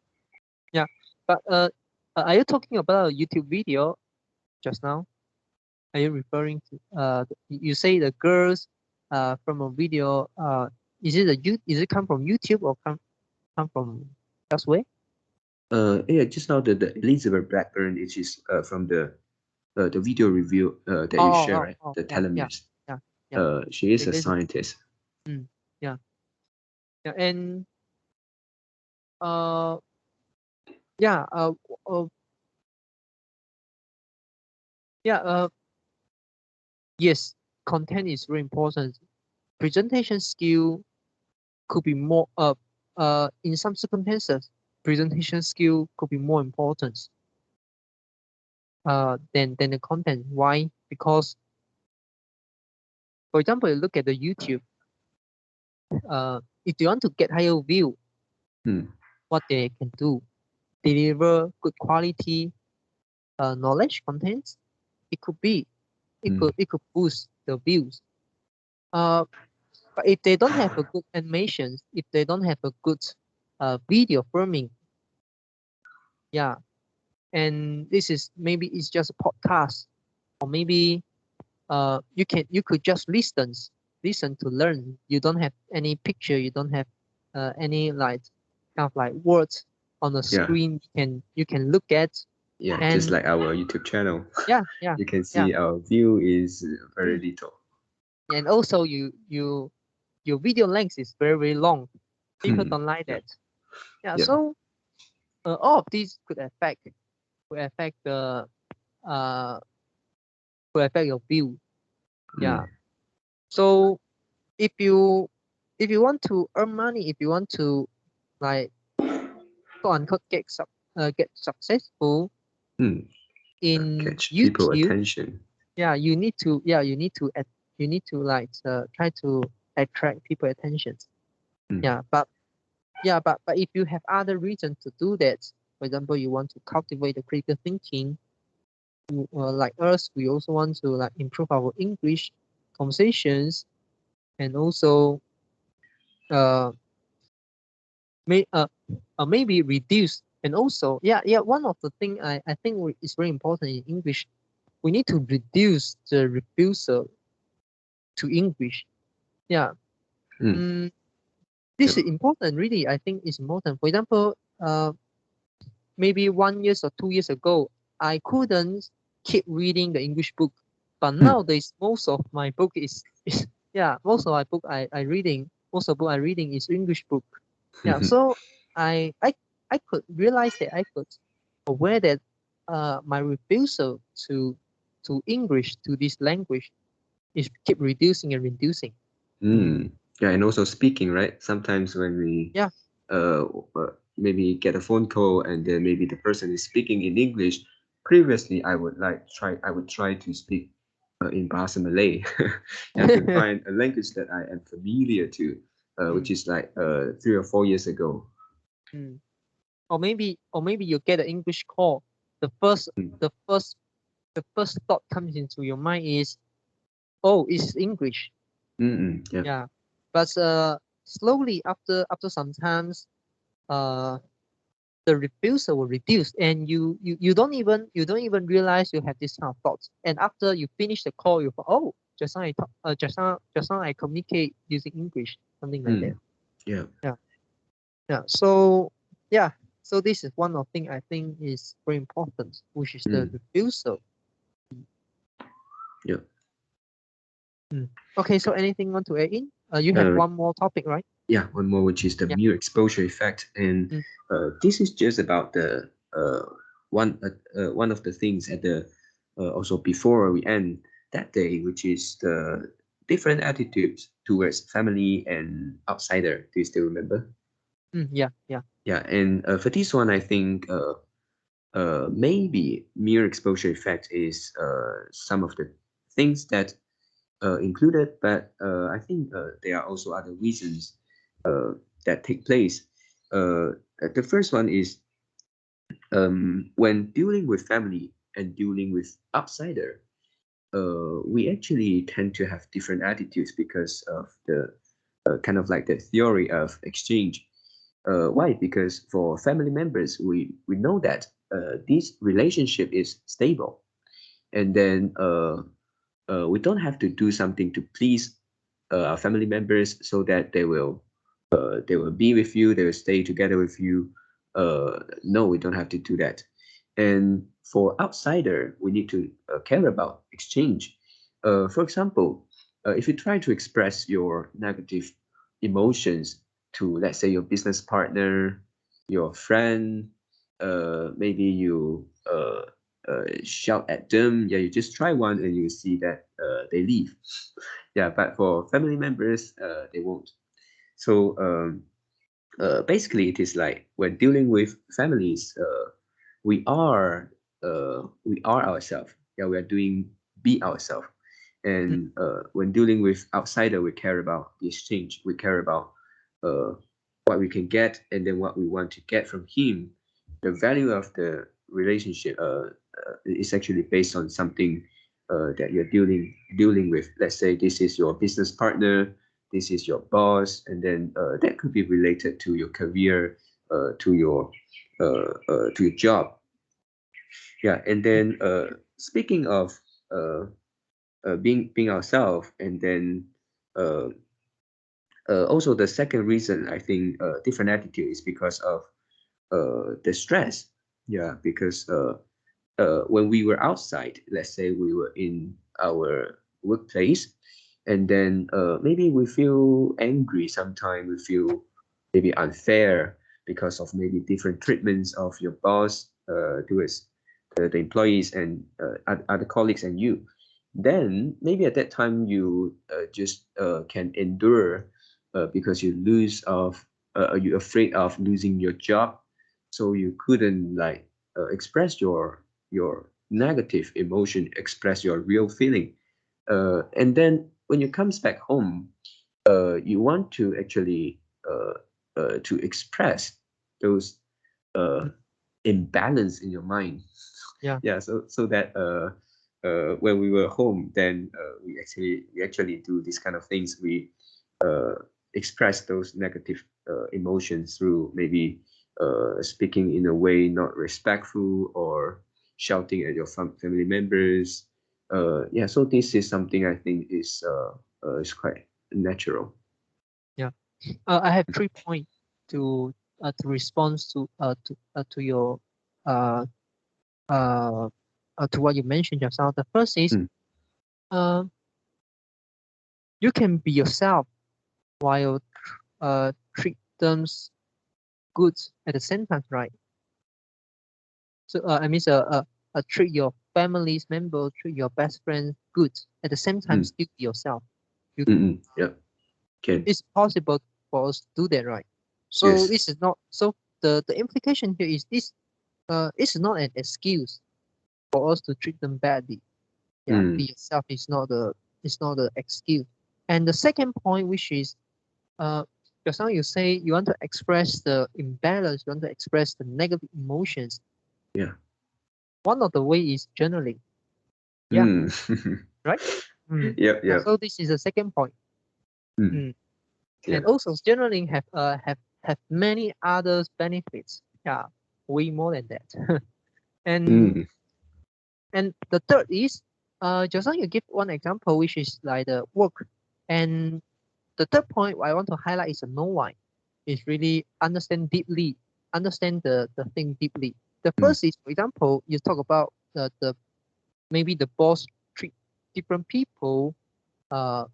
But are you talking about a YouTube video just now? Are you referring to you say the girls from a video? Is it come from YouTube or come from elsewhere? Just now the Elizabeth Blackburn, which is from the video review that you share, right? The telomeres. She is a scientist. And yes, content is very important. Presentation skill could be more in some circumstances, presentation skill could be more important than the content. Why? Because, for example, you look at the YouTube. If you want to get higher view, what they can do, deliver good quality knowledge content. It could be, it could boost the views. But if they don't have a good animations, if they don't have a good video filming, and this is maybe it's just a podcast, or maybe you could just listen to learn. You don't have any picture. You don't have any like kind of like words on the Yeah, screen. You can look at. yeah, just And like our YouTube channel. yeah, yeah, You can yeah. see our view is very Mm. little. And also your video length is very, very long. People Hmm. don't like Yeah, that. Yeah. yeah. So all of these could affect the uh could affect your view. Yeah. Mm. So if you if you want to earn money, if you want to like quote unquote get successful Mm. Yeah, in catch people YouTube, attention. you need to like try to attract people attention. Mm. Yeah, but if you have other reasons to do that, for example, you want to cultivate the critical thinking, like us, we also want to like improve our English conversations, and also uh, may maybe reduce. And also, one of the thing I think is very important in English, we need to reduce the refusal to English. Yeah. Mm. Mm, this Yep. is important, really. I think it's important. For example, maybe 1 year or 2 years ago, I couldn't keep reading the English book. But Mm. nowadays, most of my book is yeah, most of my book I reading, most of book I reading is English book. Yeah, so I I I could realize that I could aware that my refusal to English, to this language, is keep reducing and reducing. Mm. Mm. Yeah, and also speaking, right? Sometimes when we Yeah. uh, maybe get a phone call and then maybe the person is speaking in English. Previously, I would try to speak in Bahasa Malay, yeah, to find a language that I am familiar to, which Mm, is like 3 or 4 years ago. mm. Or maybe you get an English call. The first Mm. the first the first thought comes into your mind is, oh, it's English. Mm-mm. Yeah. Yeah. But slowly, after some times, uh the refusal will reduce, and you don't even realize you have this kind of thoughts. And after you finish the call, you thought, oh, just now I communicate using English, something like that. Mm. Yeah. Yeah. Yeah. So this is one of thing I think is very important, which is the Mm. refusal. Yeah. Mm. Okay, so anything you want to add in? You have Uh, one more topic, right? yeah, one more, which is the Yeah. mere exposure effect, and Mm. this is just about the one of the things at the also before we end that day, which is the different attitudes towards family and outsider. Do you still remember? Yeah, yeah. Yeah, and for this one, I think maybe mere exposure effect is some of the things that included, but I think there are also other reasons that take place. The first one is when dealing with family and dealing with outsider, we actually tend to have different attitudes because of the kind of like the theory of exchange. Why? Because for family members, we know that this relationship is stable, and then we don't have to do something to please our family members so that they will be with you, they will stay together with you. No, we don't have to do that. And for outsider, we need to care about exchange. For example, if you try to express your negative emotions to, let's say, your business partner, your friend, maybe you shout at them. Yeah, you just try one and you see that they leave. Yeah, but for family members, they won't. So basically, it is like when dealing with families, we are ourselves. Yeah, we are doing be ourselves. Mm, And when dealing with outsider, we care about the exchange. We care about uh, what we can get and then what we want to get from him. The value of the relationship is actually based on something that you're dealing with. Let's say this is your business partner, this is your boss, and then that could be related to your career, to your job. Yeah, and mm, then speaking of uh, being ourselves, and then uh, also the second reason I think different attitude is because of the stress. Yeah, because when we were outside, let's say we were in our workplace, and then maybe we feel angry. Sometimes we feel maybe unfair because of maybe different treatments of your boss towards the employees and other colleagues and you. Then maybe at that time you just can endure because you lose of you're afraid of losing your job, so you couldn't like express your negative emotion, express your real feeling. And then when you comes back home, you want to actually to express those uh, Mm. imbalance in your mind. Yeah. Yeah, so that when we were home, then we actually do these kind of things. We uh, express those negative emotions through maybe speaking in a way not respectful or shouting at your family members. Yeah, so this is something I think is quite natural. Yeah. I have 3 points to respond to your uh, uh, to what you mentioned just now. The first is Mm, uh, you can be yourself while treat them good at the same time, right? So I mean, treat your family's member, treat your best friend good at the same time, mm, still be yourself. You, yeah, can. it's possible for us to do that, right? So Yes. this is not so. The implication here is this. It's not an excuse for us to treat them badly. Yeah, be Mm, yourself is not the it's not the excuse. And the second point, which is just now you say you want to express the imbalance, you want to express the negative emotions. yeah. One of the way is journaling. Yeah, Mm. right. Yep, Yeah, yep. so this is the second point. Mm, Mm. yeah. And also journaling have many other benefits. Yeah, way more than that. and Mm, and the third is just now you give one example, which is like the work. And the third point I want to highlight is a no one. Is really understand the thing deeply. The mm, first is, for example, you talk about the maybe the boss treat different people uh,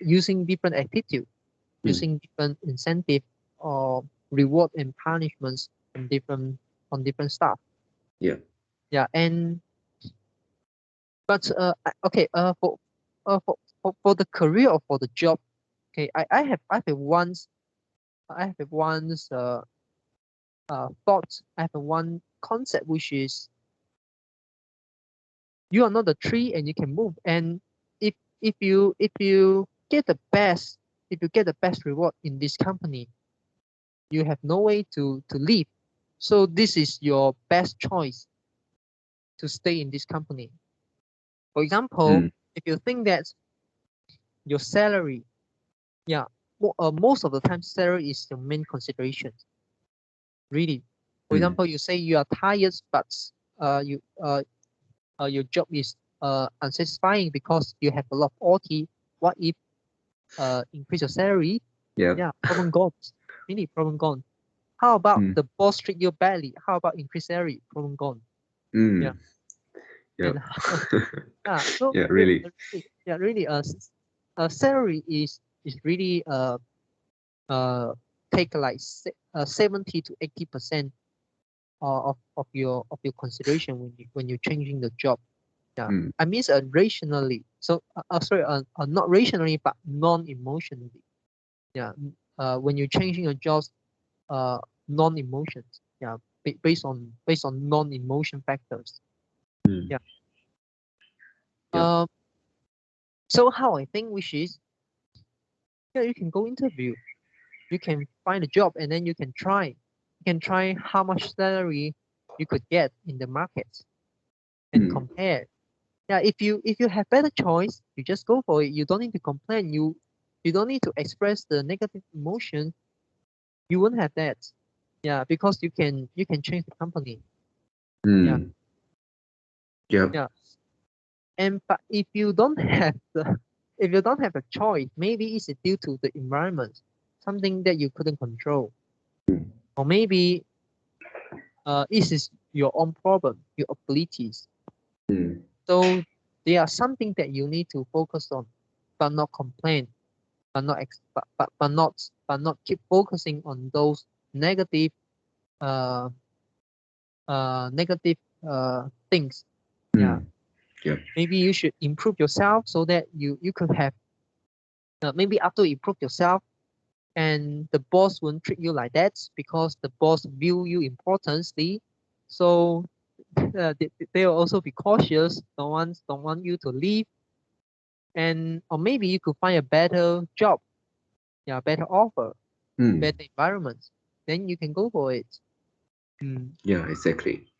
using different attitude, mm, using different incentive or reward and punishments on different stuff. yeah. Yeah, and but okay, for the career or for the job, okay, I have once I have once thought, I have one concept, which is you are not a tree and you can move. And if if you get the best, if you get the best reward in this company, you have no way to leave. So this is your best choice to stay in this company. For example, Mm, if you think that your salary, yeah, most of the time salary is your main consideration. Really, for mm, example, you say you are tired, but you your job is unsatisfying because you have a lot of OT. What if increase your salary? yeah. Yeah, problem gone. Really, problem gone. How about Mm, the boss treat you badly? How about increase salary? Problem gone. Yeah, mm, yeah. and yeah, so Yeah, really. yeah, really, salary is really take like 70 to 80% of your consideration when you're changing the job. Yeah, Mm, I mean rationally. So sorry, not rationally, but non-emotionally. Yeah, when you're changing your jobs, uh, non-emotions. Yeah, based on non-emotion factors. mm, Yeah. yeah. So how I think, which is, yeah, you can go interview, you can find a job, and then you can try. You can try how much salary you could get in the market and Mm, compare. Yeah, if you have better choice, you just go for it. You don't need to complain. You don't need to express the negative emotion. You won't have that. Yeah, because you can change the company. Yeah, mm, yeah. yeah. And but if you don't have a choice, maybe it's due to the environment, something that you couldn't control, or maybe it is your own problem, your abilities. So there are something that you need to focus on, but not complain, but not keep focusing on those negative uh negative things. Yeah. Yeah. Maybe you should improve yourself so that you could have maybe after you improve yourself, and the boss won't treat you like that because the boss view you importantly. So they will also be cautious. Don't want you to leave, and or maybe you could find a better job, yeah, better offer, better environment. Then you can go for it. Yeah, exactly.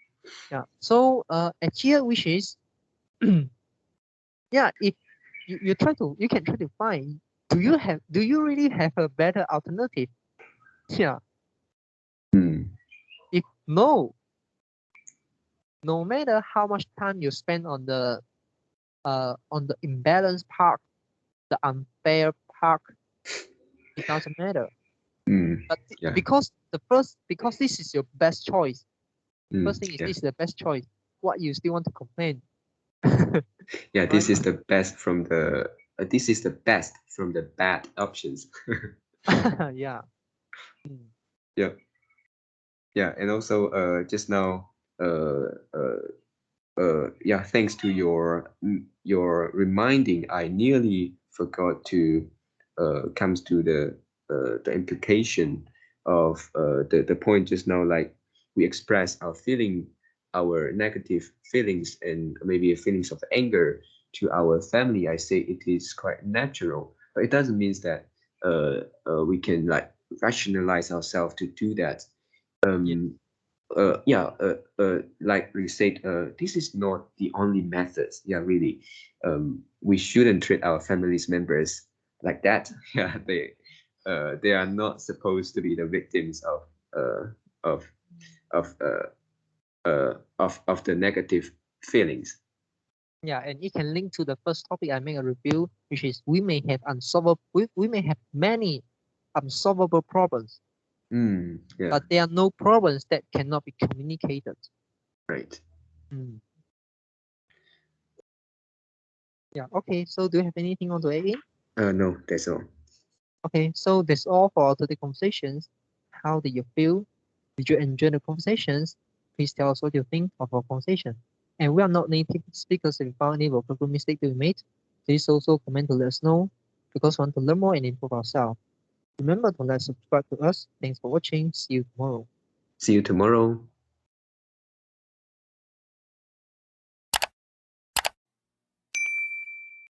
Yeah. So at here, which is yeah, if you can try to find, do you really have a better alternative? Yeah. If no, no matter how much time you spend on the imbalance part, the unfair part, it doesn't matter. But Yeah. because this is your best choice. First thing is Yeah. this is the best choice. What you still want to complain? Yeah, Right? this is the best from the bad options. Yeah. Mm. Yeah. Yeah, and also just now yeah, thanks to your reminding, I nearly forgot to comes to the implication of the point just now, like we express our negative feelings and maybe feelings of anger to our family. I say it is quite natural, but it doesn't mean that we can like rationalize ourselves to do that. Yeah. Yeah, like we said, this is not the only methods. Yeah, really, we shouldn't treat our family's members like that. Yeah, they are not supposed to be the victims of of of the negative feelings. Yeah, and it can link to the first topic I make a review, which is we may have we may have many unsolvable problems, Yeah, but there are no problems that cannot be communicated. right. Mm. Yeah. Okay. So do you have anything on to add in? No, that's all. Okay. So that's all for today's conversations. How did you feel? Did you enjoy the conversations? Please tell us what you think of our conversation. And we are not native speakers. If you found any vocal mistake that we made, please also comment to let us know because we want to learn more and improve ourselves. Remember to like subscribe to us. Thanks for watching. See you tomorrow. See you tomorrow.